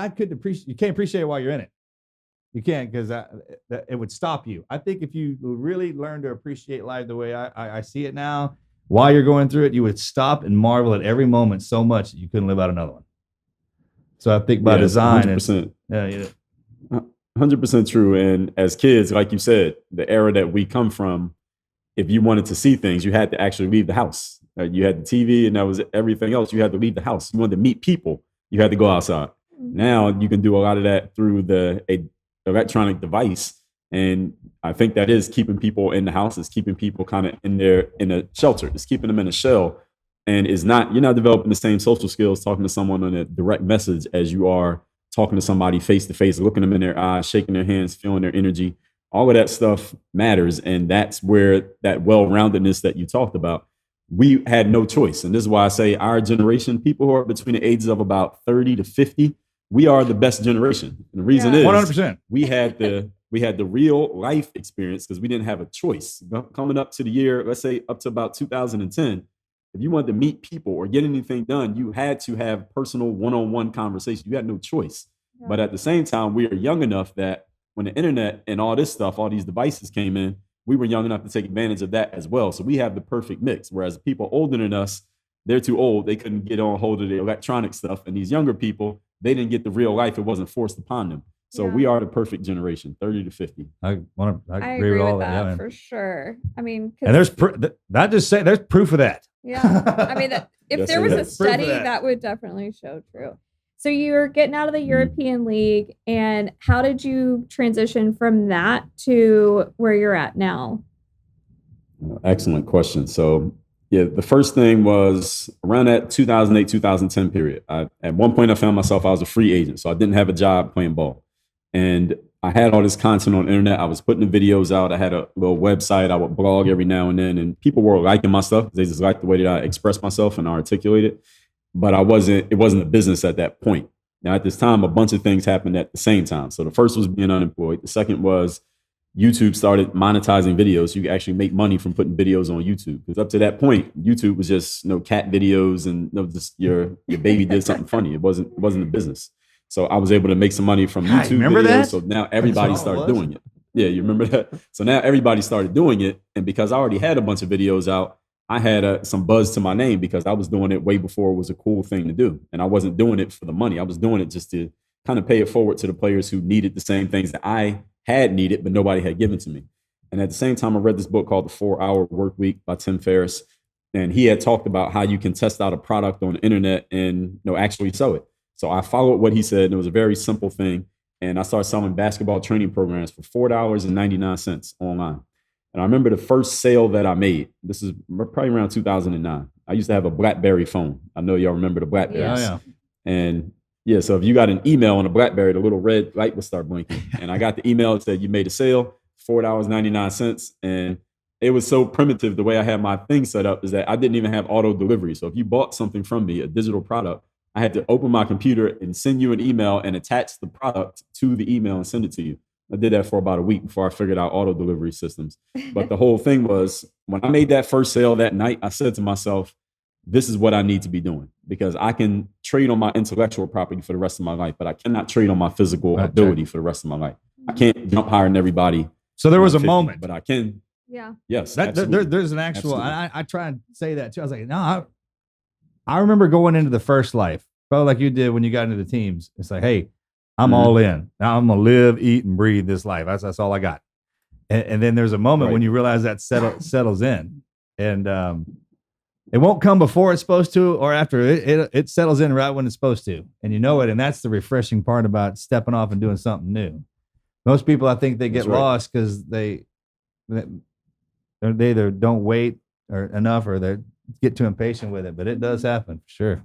[SPEAKER 2] couldn't appreciate, you can't appreciate it while you're in it. You can't, because it would stop you. I think if you really learn to appreciate life the way I see it now, while you're going through it, you would stop and marvel at every moment so much that you couldn't live out another one. So I think by design,
[SPEAKER 3] 100%. 100% true. And as kids, like you said, the era that we come from, if you wanted to see things, you had to actually leave the house. You had the TV and that was everything else. You had to leave the house. You wanted to meet people, you had to go outside. Now you can do a lot of that through the electronic device. And I think that is keeping people in the house. It's keeping people kind of in a shelter. It's keeping them in a shell. And you're not developing the same social skills talking to someone on a direct message as you are talking to somebody face to face, looking them in their eyes, shaking their hands, feeling their energy. All of that stuff matters. And that's where that well-roundedness that you talked about, we had no choice. And this is why I say our generation, people who are between the ages of about 30 to 50, we are the best generation. And the reason is
[SPEAKER 2] 100%.
[SPEAKER 3] we had the real life experience because we didn't have a choice. Coming up to the year, let's say up to about 2010, if you wanted to meet people or get anything done, you had to have personal one-on-one conversation. You had no choice. Yeah. But at the same time, we are young enough that when the internet and all this stuff, all these devices came in, we were young enough to take advantage of that as well. So we have the perfect mix. Whereas people older than us, they're too old. They couldn't get on hold of the electronic stuff. And these younger people, they didn't get the real life. It wasn't forced upon them. So we are the perfect generation, 30 to 50.
[SPEAKER 2] I agree with all that. Yeah,
[SPEAKER 4] for sure. I mean,
[SPEAKER 2] and there's there's proof of that.
[SPEAKER 4] Yeah. I mean, if there was a study, that would definitely show true. So you're getting out of the European League, and how did you transition from that to where you're at now?
[SPEAKER 3] Excellent question. So the first thing was around that 2008, 2010 period. At one point, I found myself, I was a free agent. So I didn't have a job playing ball. And I had all this content on the internet. I was putting the videos out. I had a little website. I would blog every now and then. And people were liking my stuff. They just liked the way that I expressed myself and articulate it. But it wasn't a business at that point. Now, at this time, a bunch of things happened at the same time. So the first was being unemployed. The second was YouTube started monetizing videos. So you could actually make money from putting videos on YouTube. Because up to that point, YouTube was just cat videos and just your baby did something funny. It wasn't a business. So I was able to make some money from YouTube
[SPEAKER 2] remember
[SPEAKER 3] videos.
[SPEAKER 2] That?
[SPEAKER 3] So now everybody started doing it. Yeah, you remember that? So now everybody started doing it. And because I already had a bunch of videos out, I had some buzz to my name because I was doing it way before it was a cool thing to do. And I wasn't doing it for the money. I was doing it just to kind of pay it forward to the players who needed the same things that I had needed, but nobody had given to me. And at the same time, I read this book called The 4-Hour Workweek by Tim Ferriss. And he had talked about how you can test out a product on the internet and actually sell it. So I followed what he said, and it was a very simple thing. And I started selling basketball training programs for $4.99 online. And I remember the first sale that I made. This is probably around 2009. I used to have a BlackBerry phone. I know y'all remember the BlackBerries.
[SPEAKER 2] Yeah.
[SPEAKER 3] And so if you got an email on a BlackBerry, the little red light would start blinking. And I got the email that said, you made a sale, $4.99. And it was so primitive. The way I had my thing set up is that I didn't even have auto delivery. So if you bought something from me, a digital product, I had to open my computer and send you an email and attach the product to the email and send it to you. I did that for about a week before I figured out auto delivery systems. But the whole thing was, when I made that first sale that night, I said to myself, this is what I need to be doing, because I can trade on my intellectual property for the rest of my life, but I cannot trade on my physical ability for the rest of my life. I can't jump higher than everybody.
[SPEAKER 2] So there was a moment,
[SPEAKER 3] but I can.
[SPEAKER 4] Yeah.
[SPEAKER 3] Yes.
[SPEAKER 2] There's an actual, I try and say that too. I was like, no, I remember going into the first life, probably like you did when you got into the teams. It's like, hey, I'm all in. Now I'm going to live, eat, and breathe this life. That's all I got. And then there's a moment when you realize that settles in. And it won't come before it's supposed to or after. It settles in right when it's supposed to. And you know it. And that's the refreshing part about stepping off and doing something new. Most people, I think, they get lost because they either don't wait or enough or they get too impatient with it. But it does happen, for sure.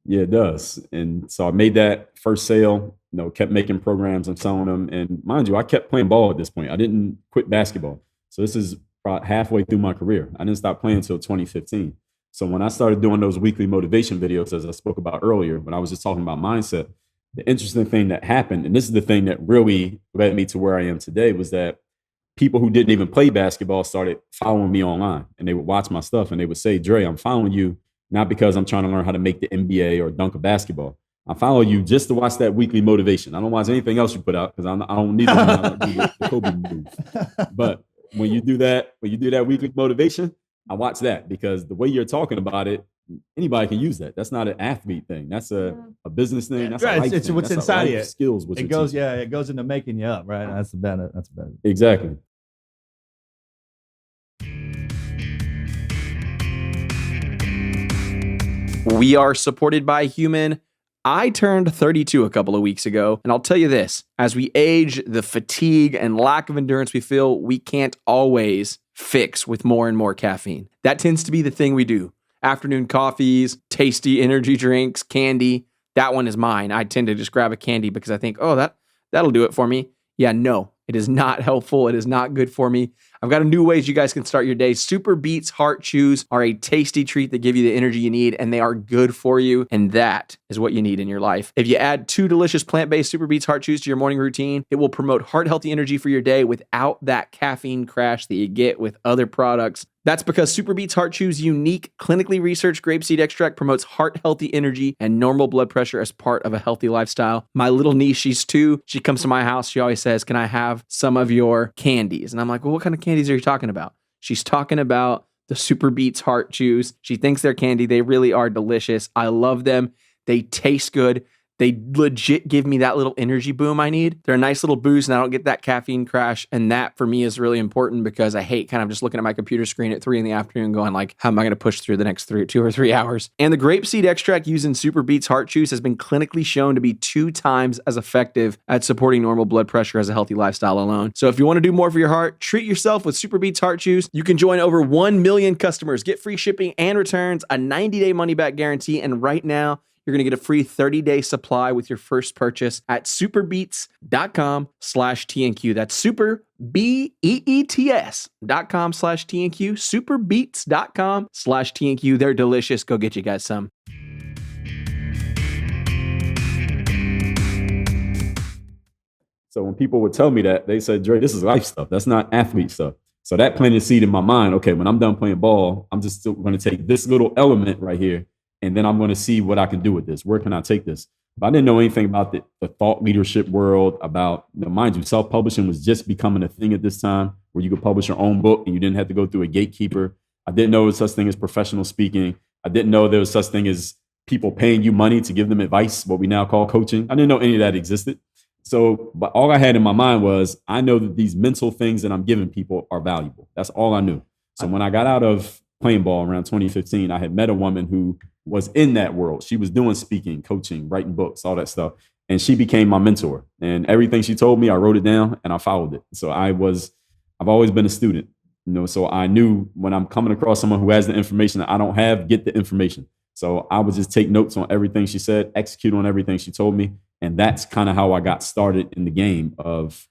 [SPEAKER 3] Yeah, it does. And so I made that first sale, kept making programs and selling them. And mind you, I kept playing ball at this point. I didn't quit basketball. So this is about halfway through my career. I didn't stop playing until 2015. So when I started doing those weekly motivation videos, as I spoke about earlier, when I was just talking about mindset, the interesting thing that happened, and this is the thing that really led me to where I am today, was that people who didn't even play basketball started following me online. And they would watch my stuff and they would say, Dre, I'm following you not because I'm trying to learn how to make the NBA or dunk a basketball. I follow you just to watch that weekly motivation. I don't watch anything else you put out because I don't need to do the Kobe move. But when you do that weekly motivation, I watch that because the way you're talking about it, anybody can use that. That's not an athlete thing. That's a business thing. That's a life
[SPEAKER 2] it's
[SPEAKER 3] thing.
[SPEAKER 2] what's
[SPEAKER 3] that's
[SPEAKER 2] inside you.
[SPEAKER 3] Skills.
[SPEAKER 2] It goes into making you up, right? That's the better.
[SPEAKER 3] Exactly.
[SPEAKER 1] We are supported by Human. I turned 32 a couple of weeks ago, and I'll tell you this, as we age, the fatigue and lack of endurance we feel, we can't always fix with more and more caffeine. That tends to be the thing we do. Afternoon coffees, tasty energy drinks, candy. That one is mine. I tend to just grab a candy because I think, that'll do it for me. Yeah, no, it is not helpful. It is not good for me. I've got a new ways you guys can start your day. Super Beets Heart Chews are a tasty treat that give you the energy you need, and they are good for you, and that is what you need in your life. If you add 2 delicious plant-based Super Beets Heart Chews to your morning routine, it will promote heart-healthy energy for your day without that caffeine crash that you get with other products. That's because Super Beets Heart Chews' unique, clinically researched grapeseed extract promotes heart-healthy energy and normal blood pressure as part of a healthy lifestyle. My little niece, she's 2. She comes to my house. She always says, can I have some of your candies? And I'm like, well, what kind of candies are you talking about? She's talking about the Super Beets Heart Chews. She thinks they're candy. They really are delicious. I love them. They taste good. They legit give me that little energy boom I need. They're a nice little boost and I don't get that caffeine crash. And that for me is really important because I hate kind of just looking at my computer screen at 3 p.m. going like, how am I going to push through the next 2 or 3 hours? And the grapeseed extract used in Super Beets Heart Chews has been clinically shown to be 2 times as effective at supporting normal blood pressure as a healthy lifestyle alone. So if you want to do more for your heart, treat yourself with Super Beets Heart Chews. You can join over 1 million customers, get free shipping and returns, a 90-day money-back guarantee, and right now, you're going to get a free 30-day supply with your first purchase at superbeets.com/TNQ. That's superbeets.com/TNQ. Superbeets.com/TNQ. They're delicious. Go get you guys some.
[SPEAKER 3] So when people would tell me that, they said, Dre, this is life stuff. That's not athlete stuff. So that planted a seed in my mind. Okay, when I'm done playing ball, I'm just still going to take this little element right here and then I'm going to see what I can do with this. Where can I take this? But I didn't know anything about the thought leadership world, about, mind you, self-publishing was just becoming a thing at this time where you could publish your own book and you didn't have to go through a gatekeeper. I didn't know there was such thing as professional speaking. I didn't know there was such thing as people paying you money to give them advice, what we now call coaching. I didn't know any of that existed. So, but all I had in my mind was, I know that these mental things that I'm giving people are valuable. That's all I knew. So when I got out of playing ball around 2015, I had met a woman who was in that world. She was doing speaking, coaching, writing books, all that stuff. And she became my mentor. And everything she told me, I wrote it down and I followed it. So I've always been a student, so I knew when I'm coming across someone who has the information that I don't have, get the information. So I would just take notes on everything she said, execute on everything she told me. And that's kind of how I got started in the game of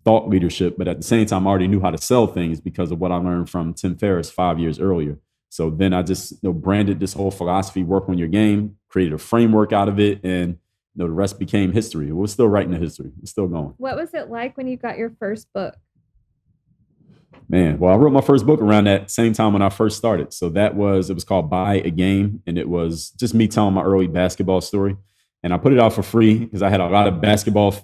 [SPEAKER 3] thought leadership. But at the same time, I already knew how to sell things because of what I learned from Tim Ferriss 5 years earlier. So then I just branded this whole philosophy, work on your game, created a framework out of it, and the rest became history. We're still writing the history. We're still going.
[SPEAKER 4] What was it like when you got your first book?
[SPEAKER 3] Man, well, I wrote my first book around that same time when I first started. So it was called Buy a Game, and it was just me telling my early basketball story. And I put it out for free because I had a lot of basketball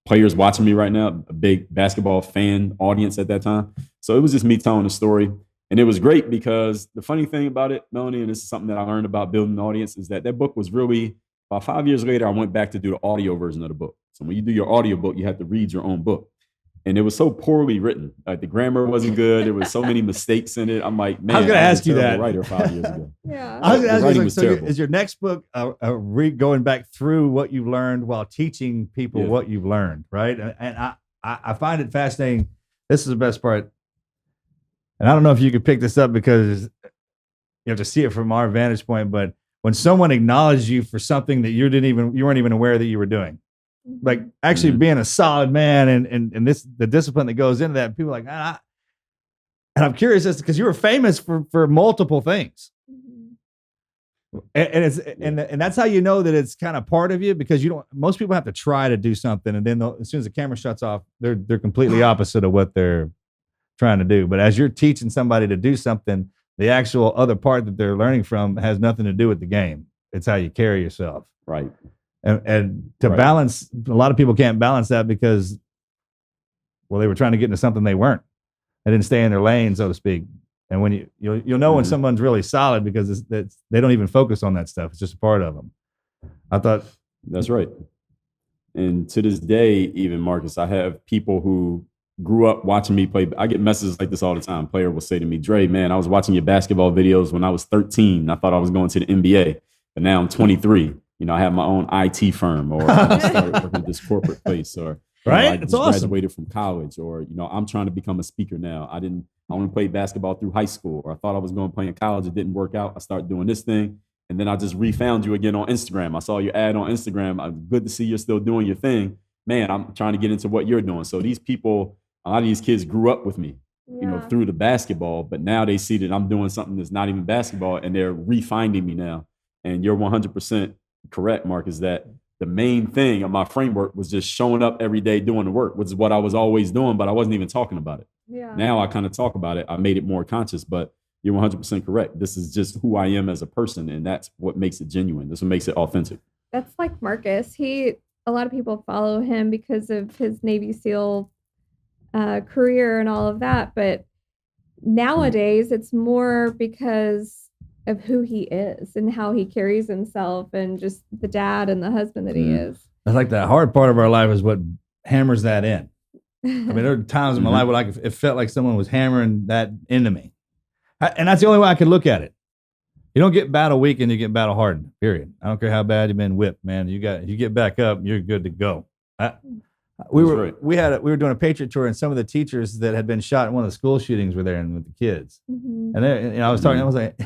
[SPEAKER 3] players watching me right now, a big basketball fan audience at that time. So it was just me telling the story. And it was great because the funny thing about it, Melanie, and this is something that I learned about building an audience, is that book was really About 5 years later, I went back to do the audio version of the book. So when you do your audio book, you have to read your own book. And it was so poorly written. Like the grammar wasn't good. There was so many mistakes in it. I'm like, man,
[SPEAKER 2] I was going to ask you that.
[SPEAKER 3] Writer 5 years ago.
[SPEAKER 4] Yeah.
[SPEAKER 2] I was going to ask you,
[SPEAKER 3] so
[SPEAKER 2] is your next book going back through what you learned while teaching people what you've learned, right? And I find it fascinating. This is the best part. And I don't know if you could pick this up because you have to see it from our vantage point, but when someone acknowledged you for something that you weren't even aware that you were doing, like actually being a solid man and the discipline that goes into that, people are like, and I'm curious as because you were famous for multiple things. And that's how you know that it's kind of part of you, because most people have to try to do something, and then as soon as the camera shuts off, they're completely opposite of what they're trying to do. But as you're teaching somebody to do something, the actual other part that they're learning from has nothing to do with the game. It's how you carry yourself.
[SPEAKER 3] Right.
[SPEAKER 2] And to balance, a lot of people can't balance that because, well, they were trying to get into something they weren't. They didn't stay in their lane, so to speak. And when you'll know when someone's really solid because they don't even focus on that stuff. It's just a part of them. I thought
[SPEAKER 3] that's right. And to this day, even Marcus, I have people who grew up watching me play. I get messages like this all the time. A player will say to me, Dre, man, I was watching your basketball videos when I was 13. I thought I was going to the NBA, but now I'm 23. I have my own IT firm, or I started working at this corporate place, or I just graduated from college, or I'm trying to become a speaker now. I only played basketball through high school, or I thought I was going to play in college. It didn't work out. I started doing this thing, and then I just refound you again on Instagram. I saw your ad on Instagram. Good to see you're still doing your thing, man. I'm trying to get into what you're doing. So these people. A lot of these kids grew up with me, through the basketball, but now they see that I'm doing something that's not even basketball, and they're refinding me now. And you're 100% correct, Mark, is that the main thing of my framework was just showing up every day doing the work, which is what I was always doing, but I wasn't even talking about it.
[SPEAKER 4] Yeah.
[SPEAKER 3] Now I kind of talk about it. I made it more conscious, but you're 100% correct. This is just who I am as a person, and that's what makes it genuine. That's what makes it authentic.
[SPEAKER 4] That's like Marcus. A lot of people follow him because of his Navy SEAL career and all of that, but nowadays it's more because of who he is and how he carries himself and just the dad and the husband that he is.
[SPEAKER 2] I like that hard part of our life is what hammers that in. I mean, there are times in my life where it felt like someone was hammering that into me, and that's the only way I could look at it. You don't get battle weakened, you get battle hardened. Period. I don't care how bad you've been whipped, man. You get back up, you're good to go. We were doing a Patriot tour, and some of the teachers that had been shot in one of the school shootings were there and with the kids. And I was talking, I was like,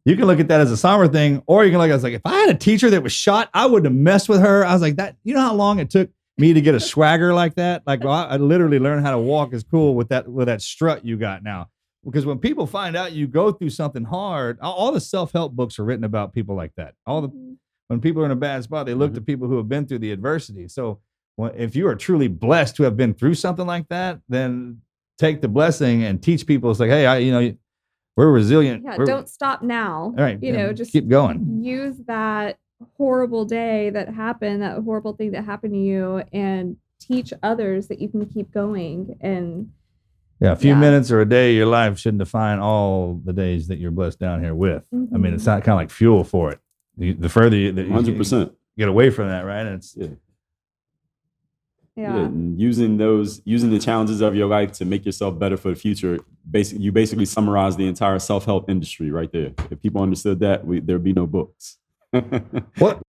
[SPEAKER 2] you can look at that as a somber thing, or you can look at it as like, if I had a teacher that was shot, I wouldn't have messed with her. I was like, that. You know how long it took me to get a swagger like that? Like, well, I literally learned how to walk as cool with that strut you got now. Because when people find out you go through something hard, all the self-help books are written about people like that. When people are in a bad spot, they look to people who have been through the adversity. So if you are truly blessed to have been through something like that, then take the blessing and teach people. It's like, hey, we're resilient.
[SPEAKER 4] Yeah, don't stop now.
[SPEAKER 2] All right,
[SPEAKER 4] just
[SPEAKER 2] keep going.
[SPEAKER 4] Use that horrible day that happened, that horrible thing that happened to you, and teach others that you can keep going. And
[SPEAKER 2] a few minutes or a day of your life shouldn't define all the days that you're blessed down here with. I mean, it's not kind of like fuel for it. The further you
[SPEAKER 3] 100%
[SPEAKER 2] get away from that, right? And it's
[SPEAKER 3] and using the challenges of your life to make yourself better for the future. You basically summarize the entire self-help industry right there. If people understood that, there'd be no books.
[SPEAKER 2] What?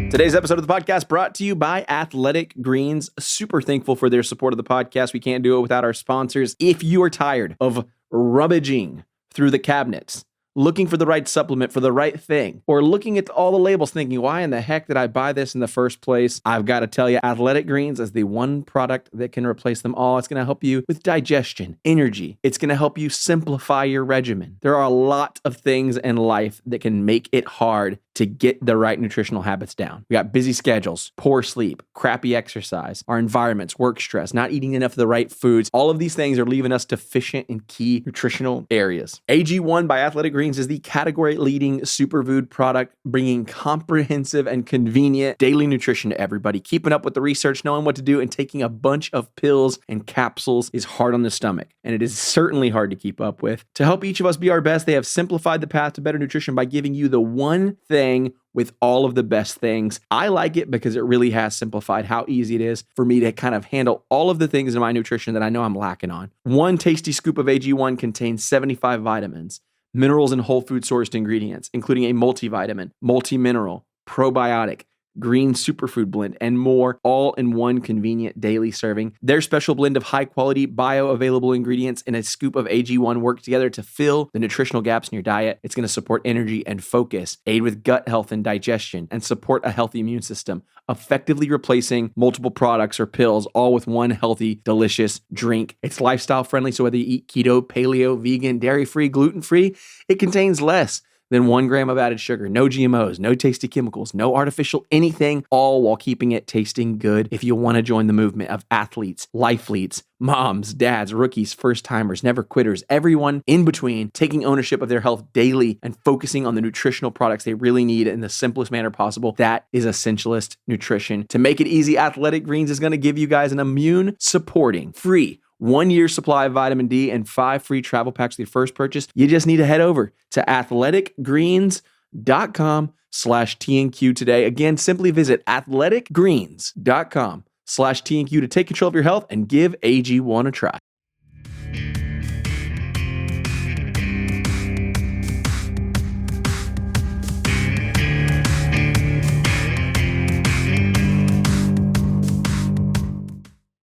[SPEAKER 1] Today's episode of the podcast brought to you by Athletic Greens. Super thankful for their support of the podcast. We can't do it without our sponsors. If you are tired of rummaging through the cabinets, looking for the right supplement for the right thing, or looking at all the labels thinking, why in the heck did I buy this in the first place? I've got to tell you, Athletic Greens is the one product that can replace them all. It's going to help you with digestion, energy. It's going to help you simplify your regimen. There are a lot of things in life that can make it hard to get the right nutritional habits down. We got busy schedules, poor sleep, crappy exercise, our environments, work stress, not eating enough of the right foods. All of these things are leaving us deficient in key nutritional areas. AG1 by Athletic Greens Greens is the category-leading superfood product, bringing comprehensive and convenient daily nutrition to everybody. Keeping up with the research, knowing what to do, and taking a bunch of pills and capsules is hard on the stomach, and it is certainly hard to keep up with. To help each of us be our best, they have simplified the path to better nutrition by giving you the one thing with all of the best things. I like it because it really has simplified how easy it is for me to kind of handle all of the things in my nutrition that I know I'm lacking on. One tasty scoop of AG1 contains 75 vitamins, minerals, and whole food sourced ingredients, including a multivitamin, multi-mineral, probiotic, green superfood blend, and more, all in one convenient daily serving. Their special blend of high-quality, bioavailable ingredients and a scoop of AG1 work together to fill the nutritional gaps in your diet. It's going to support energy and focus, aid with gut health and digestion, and support a healthy immune system, effectively replacing multiple products or pills, all with one healthy, delicious drink. It's lifestyle-friendly, so whether you eat keto, paleo, vegan, dairy-free, gluten-free, it contains less than 1 gram of added sugar, no GMOs, no tasty chemicals, no artificial anything, all while keeping it tasting good. If you want to join the movement of athletes, lifeleets, moms, dads, rookies, first-timers, never quitters, everyone in between, taking ownership of their health daily and focusing on the nutritional products they really need in the simplest manner possible, that is Essentialist Nutrition. To make it easy, Athletic Greens is going to give you guys an immune-supporting, free 1-year supply of vitamin D and 5 free travel packs with your first purchase. You just need to head over to athleticgreens.com/TNQ today. Again, simply visit athleticgreens.com/TNQ to take control of your health and give AG1 a try.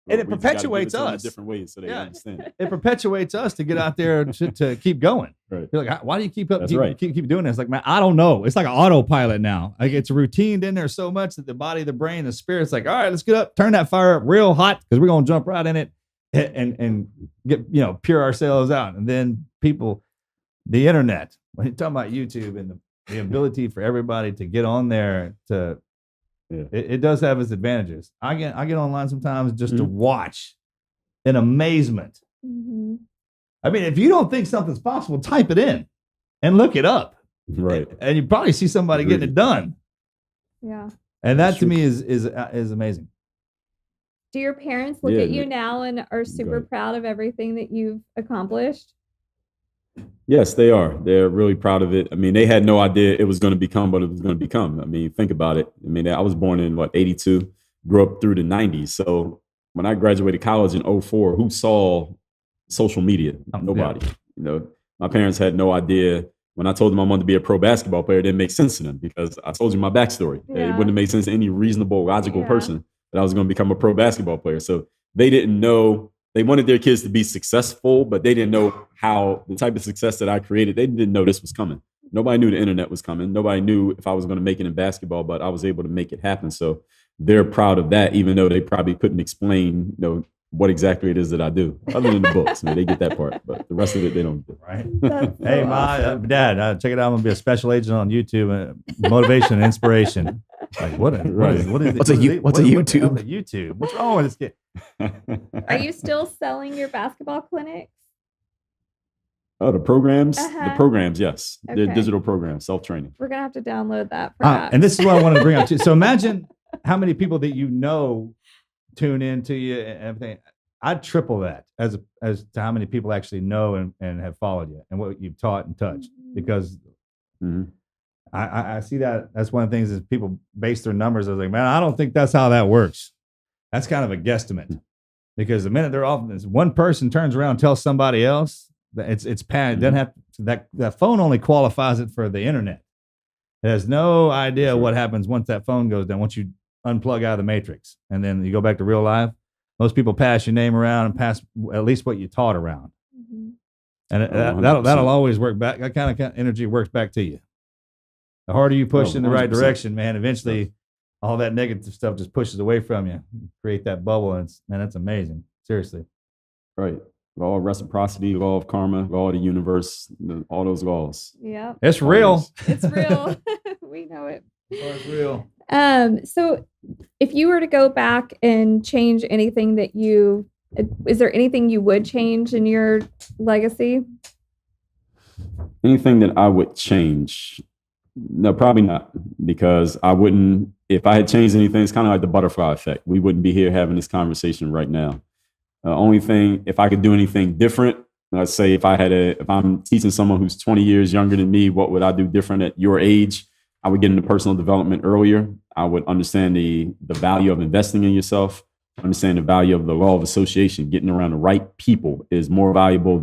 [SPEAKER 2] And it perpetuates us
[SPEAKER 3] different ways so they understand.
[SPEAKER 2] It perpetuates us to get out there to keep going.
[SPEAKER 3] Right.
[SPEAKER 2] You're like, why do you keep doing this? Like, man, I don't know. It's like an autopilot now. Like, it's routined in there so much that the body, the brain, the spirit's like, all right, let's get up, turn that fire up real hot because we're gonna jump right in it and get pure ourselves out. And then people, the internet, when you're talking about YouTube and the ability for everybody to get on there to. Yeah. It does have its advantages. I get online sometimes just to watch in amazement. Mm-hmm. I mean, if you don't think something's possible, type it in and look it up.
[SPEAKER 3] Right.
[SPEAKER 2] And you probably see somebody getting it done.
[SPEAKER 4] Yeah.
[SPEAKER 2] And that to me is amazing.
[SPEAKER 4] Do your parents look at you now and are super proud of everything that you've accomplished?
[SPEAKER 3] Yes, they are. They're really proud of it. I mean, they had no idea it was going to become what it was going to become. I mean, think about it. I mean, I was born in 82, grew up through the 90s. So when I graduated college in 04, who saw social media? Nobody. Yeah. My parents had no idea. When I told them I wanted to be a pro basketball player, it didn't make sense to them because I told you my backstory. Yeah. It wouldn't have made sense to any reasonable, logical person that I was going to become a pro basketball player. So they didn't know. They wanted their kids to be successful, but they didn't know how the type of success that I created. They didn't know this was coming. Nobody knew the internet was coming. Nobody knew if I was going to make it in basketball, but I was able to make it happen. So they're proud of that, even though they probably couldn't explain, what exactly it is that I do, other than the books. They get that part, but the rest of it they don't get.
[SPEAKER 2] Right? Hey, Dad, check it out. I'm gonna be a special agent on YouTube, motivation and inspiration. Like what is
[SPEAKER 1] what's a YouTube?
[SPEAKER 2] What's a YouTube? What's wrong with this kid?
[SPEAKER 4] Are you still selling your basketball clinics?
[SPEAKER 3] Oh, the programs? The programs, yes. Okay. They're digital programs, self-training.
[SPEAKER 4] We're gonna have to download that. Perhaps.
[SPEAKER 2] And this is what I wanted to bring up too. So imagine how many people that tune in to you and everything. I'd triple that as to how many people actually know and have followed you and what you've taught and touched. Because I see that's one of the things is people base their numbers. I was like, man, I don't think that's how that works. That's kind of a guesstimate because the minute they're off, one person turns around and tells somebody else that it's panic. Doesn't have that phone only qualifies it for the internet. It has no idea what happens once that phone goes down. Once you unplug out of the matrix and then you go back to real life, most people pass your name around and pass at least what you taught around. And that'll always work back. That kind of energy works back to you. The harder you push in the right direction, man, eventually all that negative stuff just pushes away from you. You create that bubble, and that's amazing. Seriously.
[SPEAKER 3] Right. Law of reciprocity, law of karma, law of the universe, all those laws.
[SPEAKER 4] Yeah.
[SPEAKER 2] It's real.
[SPEAKER 4] It's real. We know it.
[SPEAKER 2] It's real.
[SPEAKER 4] So if you were to go back and change anything is there anything you would change in your legacy?
[SPEAKER 3] Anything that I would change? No, probably not, because I wouldn't. If I had changed anything, it's kind of like the butterfly effect. We wouldn't be here having this conversation right now. Only thing, if I could do anything different, let's say if I'm teaching someone who's 20 years younger than me, what would I do different at your age? I would get into personal development earlier. I would understand the value of investing in yourself, understand the value of the law of association. Getting around the right people is even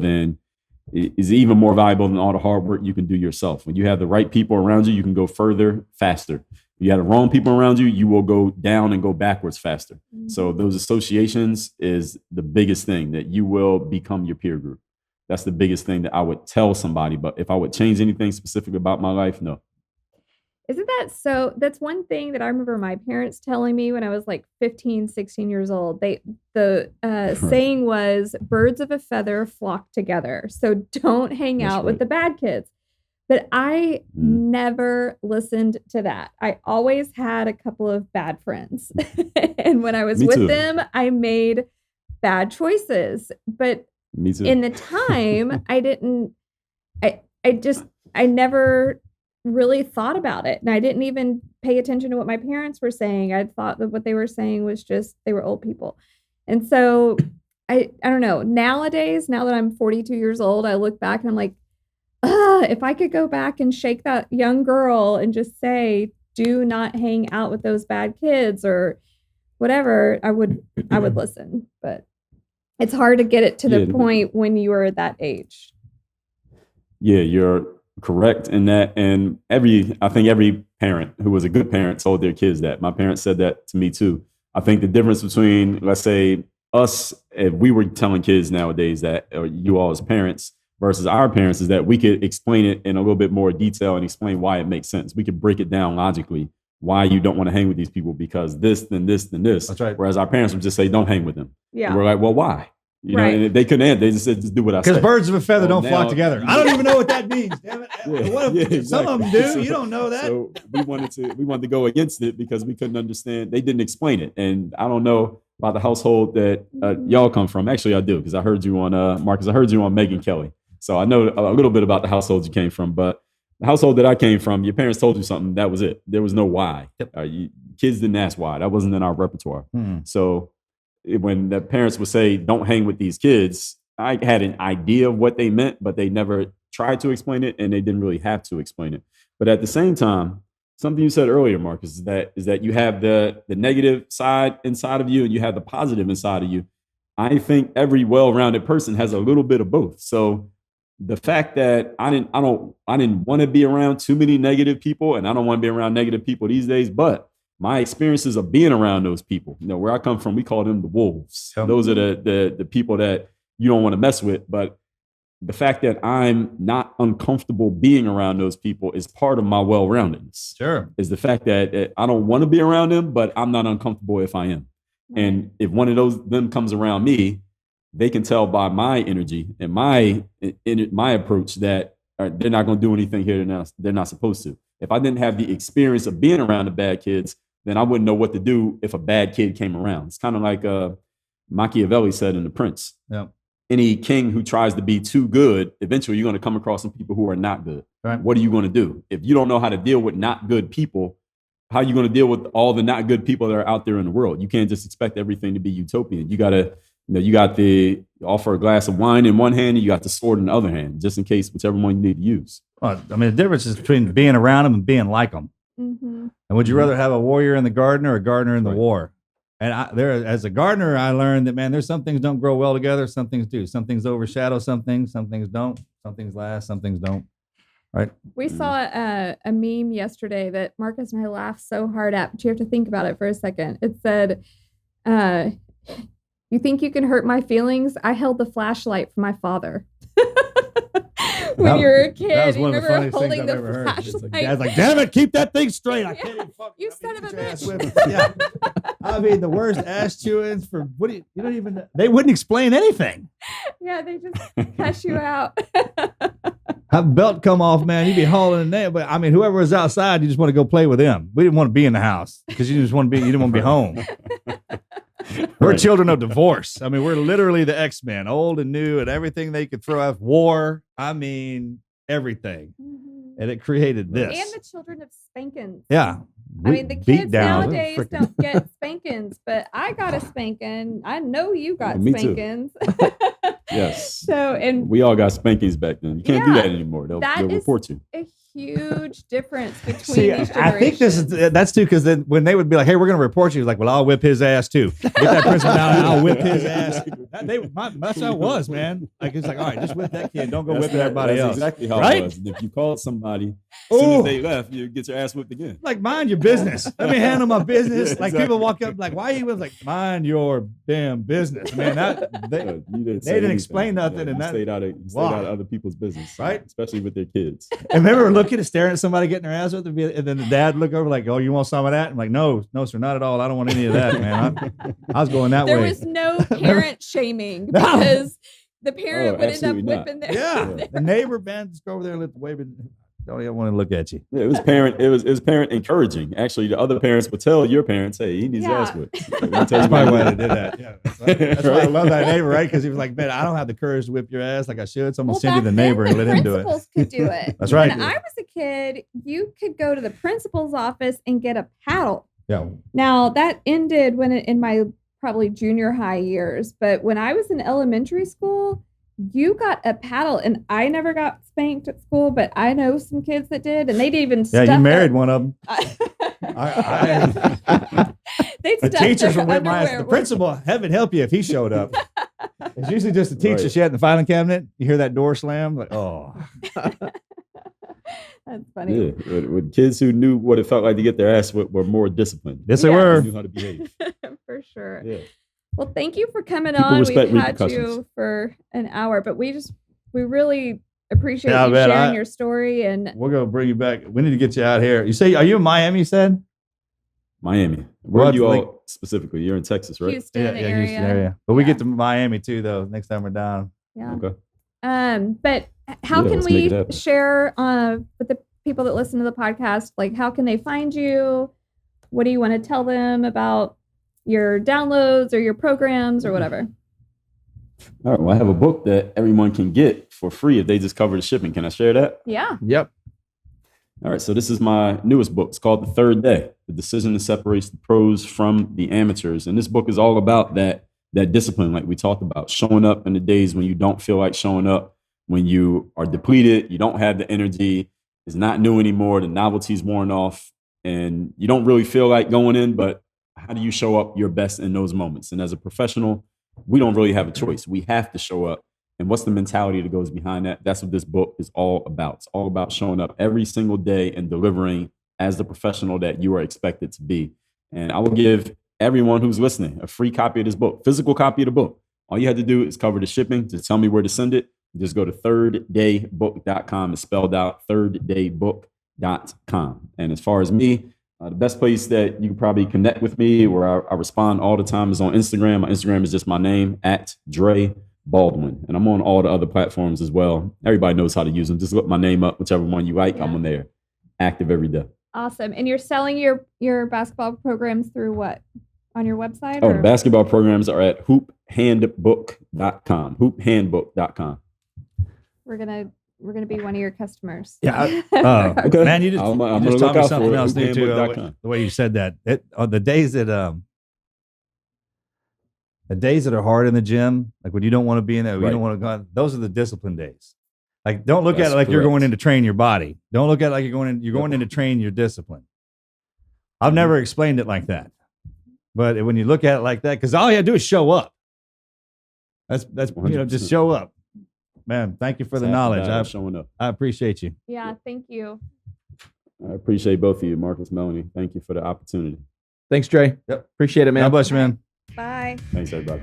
[SPEAKER 3] more valuable than all the hard work you can do yourself. When you have the right people around you, you can go further, faster. If you have the wrong people around you, you will go down and go backwards faster. Mm-hmm. So those associations is the biggest thing, that you will become your peer group. That's the biggest thing that I would tell somebody. But if I would change anything specific about my life, no.
[SPEAKER 4] Isn't that so? That's one thing that I remember my parents telling me when I was like 15, 16 years old. The saying was, birds of a feather flock together. So don't hang out with the bad kids. But I never listened to that. I always had a couple of bad friends. And when I was with them, I made bad choices. But in the time, I never really thought about it. And I didn't even pay attention to what my parents were saying. I thought that what they were saying was just, they were old people. And so I don't know, nowadays, now that I'm 42 years old, I look back and I'm like, if I could go back and shake that young girl and just say, do not hang out with those bad kids or whatever, I would listen. But it's hard to get it to the point when you are that age.
[SPEAKER 3] Yeah, you're correct in that. And I think every parent who was a good parent told their kids that. My parents said that to me too. I think the difference between, let's say, us, if we were telling kids nowadays that, or you all as parents, versus our parents, is that we could explain it in a little bit more detail and explain why it makes sense. We could break it down logically, why you don't want to hang with these people because this, then this, then this.
[SPEAKER 2] That's right.
[SPEAKER 3] Whereas our parents would just say, don't hang with them.
[SPEAKER 4] Yeah.
[SPEAKER 3] And we're like, well, why? You know, and they couldn't answer. They just said, just do what I said.
[SPEAKER 2] Because birds of a feather don't flock together. I don't even know what that means. Damn it. Exactly. Some of them do. You don't know that.
[SPEAKER 3] So we wanted to go against it because we couldn't understand. They didn't explain it. And I don't know about the household that y'all come from. Actually, I do, because I heard you on Marcus. I heard you on Megyn Kelly. So I know a little bit about the household you came from. But the household that I came from, your parents told you something. That was it. There was no why. Yep. Kids didn't ask why. That wasn't in our repertoire. So when the parents would say, don't hang with these kids, I had an idea of what they meant, but they never tried to explain it, and they didn't really have to explain it. But at the same time, something you said earlier, Marcus, is that you have the negative side inside of you and you have the positive inside of you. I think every well-rounded person has a little bit of both. So the fact that I didn't want to be around too many negative people, and I don't want to be around negative people these days, but my experiences of being around those people, where I come from, we call them the wolves. Yep. Those are the people that you don't want to mess with. But the fact that I'm not uncomfortable being around those people is part of my well-roundedness.
[SPEAKER 2] Sure.
[SPEAKER 3] Is the fact that I don't want to be around them, but I'm not uncomfortable if I am. And if one of them comes around me, they can tell by my energy and my approach that they're not going to do anything here they're not supposed to. If I didn't have the experience of being around the bad kids, then I wouldn't know what to do if a bad kid came around. It's kind of like Machiavelli said in The Prince.
[SPEAKER 2] Yeah.
[SPEAKER 3] Any king who tries to be too good, eventually you're going to come across some people who are not good.
[SPEAKER 2] Right.
[SPEAKER 3] What are you going to do? If you don't know how to deal with not good people, how are you going to deal with all the not good people that are out there in the world? You can't just expect everything to be utopian. You got to, you got the offer a glass of wine in one hand, and you got the sword in the other hand, just in case, whichever one you need to use.
[SPEAKER 2] Well, I mean, the difference is between being around them and being like them.
[SPEAKER 4] Mm-hmm.
[SPEAKER 2] And would you rather have a warrior in the garden or a gardener in the war? And as a gardener, I learned that, man, there's some things don't grow well together. Some things do. Some things overshadow some things don't. Some things last, some things don't. Right.
[SPEAKER 4] We saw a meme yesterday that Marcus and I laughed so hard at, but you have to think about it for a second. It said, you think you can hurt my feelings? I held the flashlight for my father. When you were a kid,
[SPEAKER 2] that was one
[SPEAKER 4] you
[SPEAKER 2] of the
[SPEAKER 4] remember
[SPEAKER 2] funniest
[SPEAKER 4] holding
[SPEAKER 2] things I've
[SPEAKER 4] the
[SPEAKER 2] ever heard.
[SPEAKER 4] flashlight.
[SPEAKER 2] Dad's like, damn it, keep that thing straight. I can't even fuck
[SPEAKER 4] you son of a bitch.
[SPEAKER 2] Yeah. I mean, the worst ass chewings for what do you don't even know. They wouldn't explain anything.
[SPEAKER 4] Yeah, they just cuss you out.
[SPEAKER 2] Have belt come off, man. You'd be hauling in there. But I mean, whoever was outside, you just want to go play with them. We didn't want to be in the house because you didn't want to be home. We're children of divorce. I mean, we're literally the X-Men, old and new, and everything they could throw out. War. I mean, everything. And it created this.
[SPEAKER 4] And the children of spankings.
[SPEAKER 2] Yeah.
[SPEAKER 4] I mean, the kids nowadays don't get spankings, but I got a spanking. I know you got
[SPEAKER 3] me
[SPEAKER 4] spankings.
[SPEAKER 3] Yes.
[SPEAKER 4] So, and
[SPEAKER 3] we all got spankings back then. You can't do that anymore. They'll report you.
[SPEAKER 4] A huge difference between these generations.
[SPEAKER 2] I think that's too, because then when they would be like, hey, we're going to report you, like, well, I'll whip his ass too. Get that principal down and I'll whip his ass. That's how it was, man. Like, it's like, all right, just whip that kid. Don't go whipping everybody else.
[SPEAKER 3] That's exactly how it was. And if you called somebody, as soon as they left, you get your ass whipped again.
[SPEAKER 2] Like, mind your business. Let me handle my business. Like, people walk up like, why are you with? Like, mind your damn business, man. They didn't explain nothing, and that
[SPEAKER 3] stayed out of other people's business,
[SPEAKER 2] right?
[SPEAKER 3] Especially with their kids.
[SPEAKER 2] And remember looking and staring at somebody getting their ass whipped, and then the dad look over like, "Oh, you want some of that?" I'm like, "No, sir, not at all. I don't want any of that, man." I was going that way.
[SPEAKER 4] There was no parent shaming because the parent would end up whipping their.
[SPEAKER 2] Yeah, the neighbor man just go over there and let the wave. Don't even want to look at you.
[SPEAKER 3] Yeah, it was parent encouraging. Actually, the other parents would tell your parents, "Hey, he needs his ass whipped."
[SPEAKER 2] That's probably why they did that. Yeah, that's why I love that neighbor, right? Because he was like, "Man, I don't have the courage to whip your ass like I should, so I'm gonna send you the neighbor and let him do it."
[SPEAKER 4] Principals could do it.
[SPEAKER 2] That's right.
[SPEAKER 4] When I was a kid, you could go to the principal's office and get a paddle.
[SPEAKER 2] Yeah.
[SPEAKER 4] Now that ended in my probably junior high years, but when I was in elementary school, you got a paddle, and I never got spanked at school, but I know some kids that did, and they didn't even.
[SPEAKER 2] Yeah, you married one of them. The teachers would whip my ass. The principal, heaven help you if he showed up. It's usually just the teacher. She had in the filing cabinet. You hear that door slam, like, oh.
[SPEAKER 4] That's funny.
[SPEAKER 3] Yeah, with kids who knew what it felt like to get their ass whipped were more discipled.
[SPEAKER 2] Yes, they were.
[SPEAKER 3] They knew how to behave.
[SPEAKER 4] For sure.
[SPEAKER 3] Yeah.
[SPEAKER 4] Well, thank you for coming on. We've had you for an hour, but we really appreciate you sharing your story. And
[SPEAKER 2] we're gonna bring you back. We need to get you out here. You say, are you in Miami? You said
[SPEAKER 3] Miami. Where are you all specifically? You're in Texas, right?
[SPEAKER 4] Houston area.
[SPEAKER 2] Houston area. But we get to Miami too, though. Next time we're down.
[SPEAKER 4] Yeah.
[SPEAKER 3] Okay.
[SPEAKER 4] But how can we share with the people that listen to the podcast? Like, how can they find you? What do you want to tell them about your downloads or your programs or whatever?
[SPEAKER 3] All right. Well, I have a book that everyone can get for free if they just cover the shipping. Can I share that?
[SPEAKER 4] Yeah.
[SPEAKER 1] Yep.
[SPEAKER 3] All right. So this is my newest book. It's called The Third Day: The Decision That Separates the Pros from the Amateurs. And this book is all about that discipline, like we talked about, showing up in the days when you don't feel like showing up, when you are depleted, you don't have the energy, it's not new anymore, the novelty's worn off, and you don't really feel like going in, but how do you show up your best in those moments? And as a professional, we don't really have a choice. We have to show up. And what's the mentality that goes behind that? That's what this book is all about. It's all about showing up every single day and delivering as the professional that you are expected to be. And I will give everyone who's listening a free copy of this book, physical copy of the book. All you have to do is cover the shipping. Just tell me where to send it. Just go to thirddaybook.com. It's spelled out, thirddaybook.com. And as far as me, the best place that you can probably connect with me, where I respond all the time, is on Instagram. My Instagram is just my name, @Dre Baldwin. And I'm on all the other platforms as well. Everybody knows how to use them. Just look my name up, whichever one you like. Yeah. I'm on there, active every day.
[SPEAKER 4] Awesome. And you're selling your basketball programs through what? On your website?
[SPEAKER 3] Oh, the basketball programs are at hoophandbook.com. Hoophandbook.com.
[SPEAKER 4] We're gonna be one of your customers.
[SPEAKER 2] Yeah.
[SPEAKER 3] Okay.
[SPEAKER 2] Man, you just taught me something else new too. The way you said that. The days that are hard in the gym, like when you don't want to be in there, you don't want to go. Those are the discipline days. Like, don't look at it like you're going in to train your body. Don't look at it like you're going in to train your discipline. I've never explained it like that. But when you look at it like that, because all you have to do is show up. That's 100%. Just show up. Man, thank you for the knowledge.
[SPEAKER 3] Showing up.
[SPEAKER 2] I appreciate you.
[SPEAKER 4] Yeah, thank you.
[SPEAKER 3] I appreciate both of you, Marcus, Melanie. Thank you for the opportunity.
[SPEAKER 1] Thanks, Dre.
[SPEAKER 2] Yep.
[SPEAKER 1] Appreciate it, man.
[SPEAKER 2] God bless you, man.
[SPEAKER 4] Bye.
[SPEAKER 3] Thanks, everybody.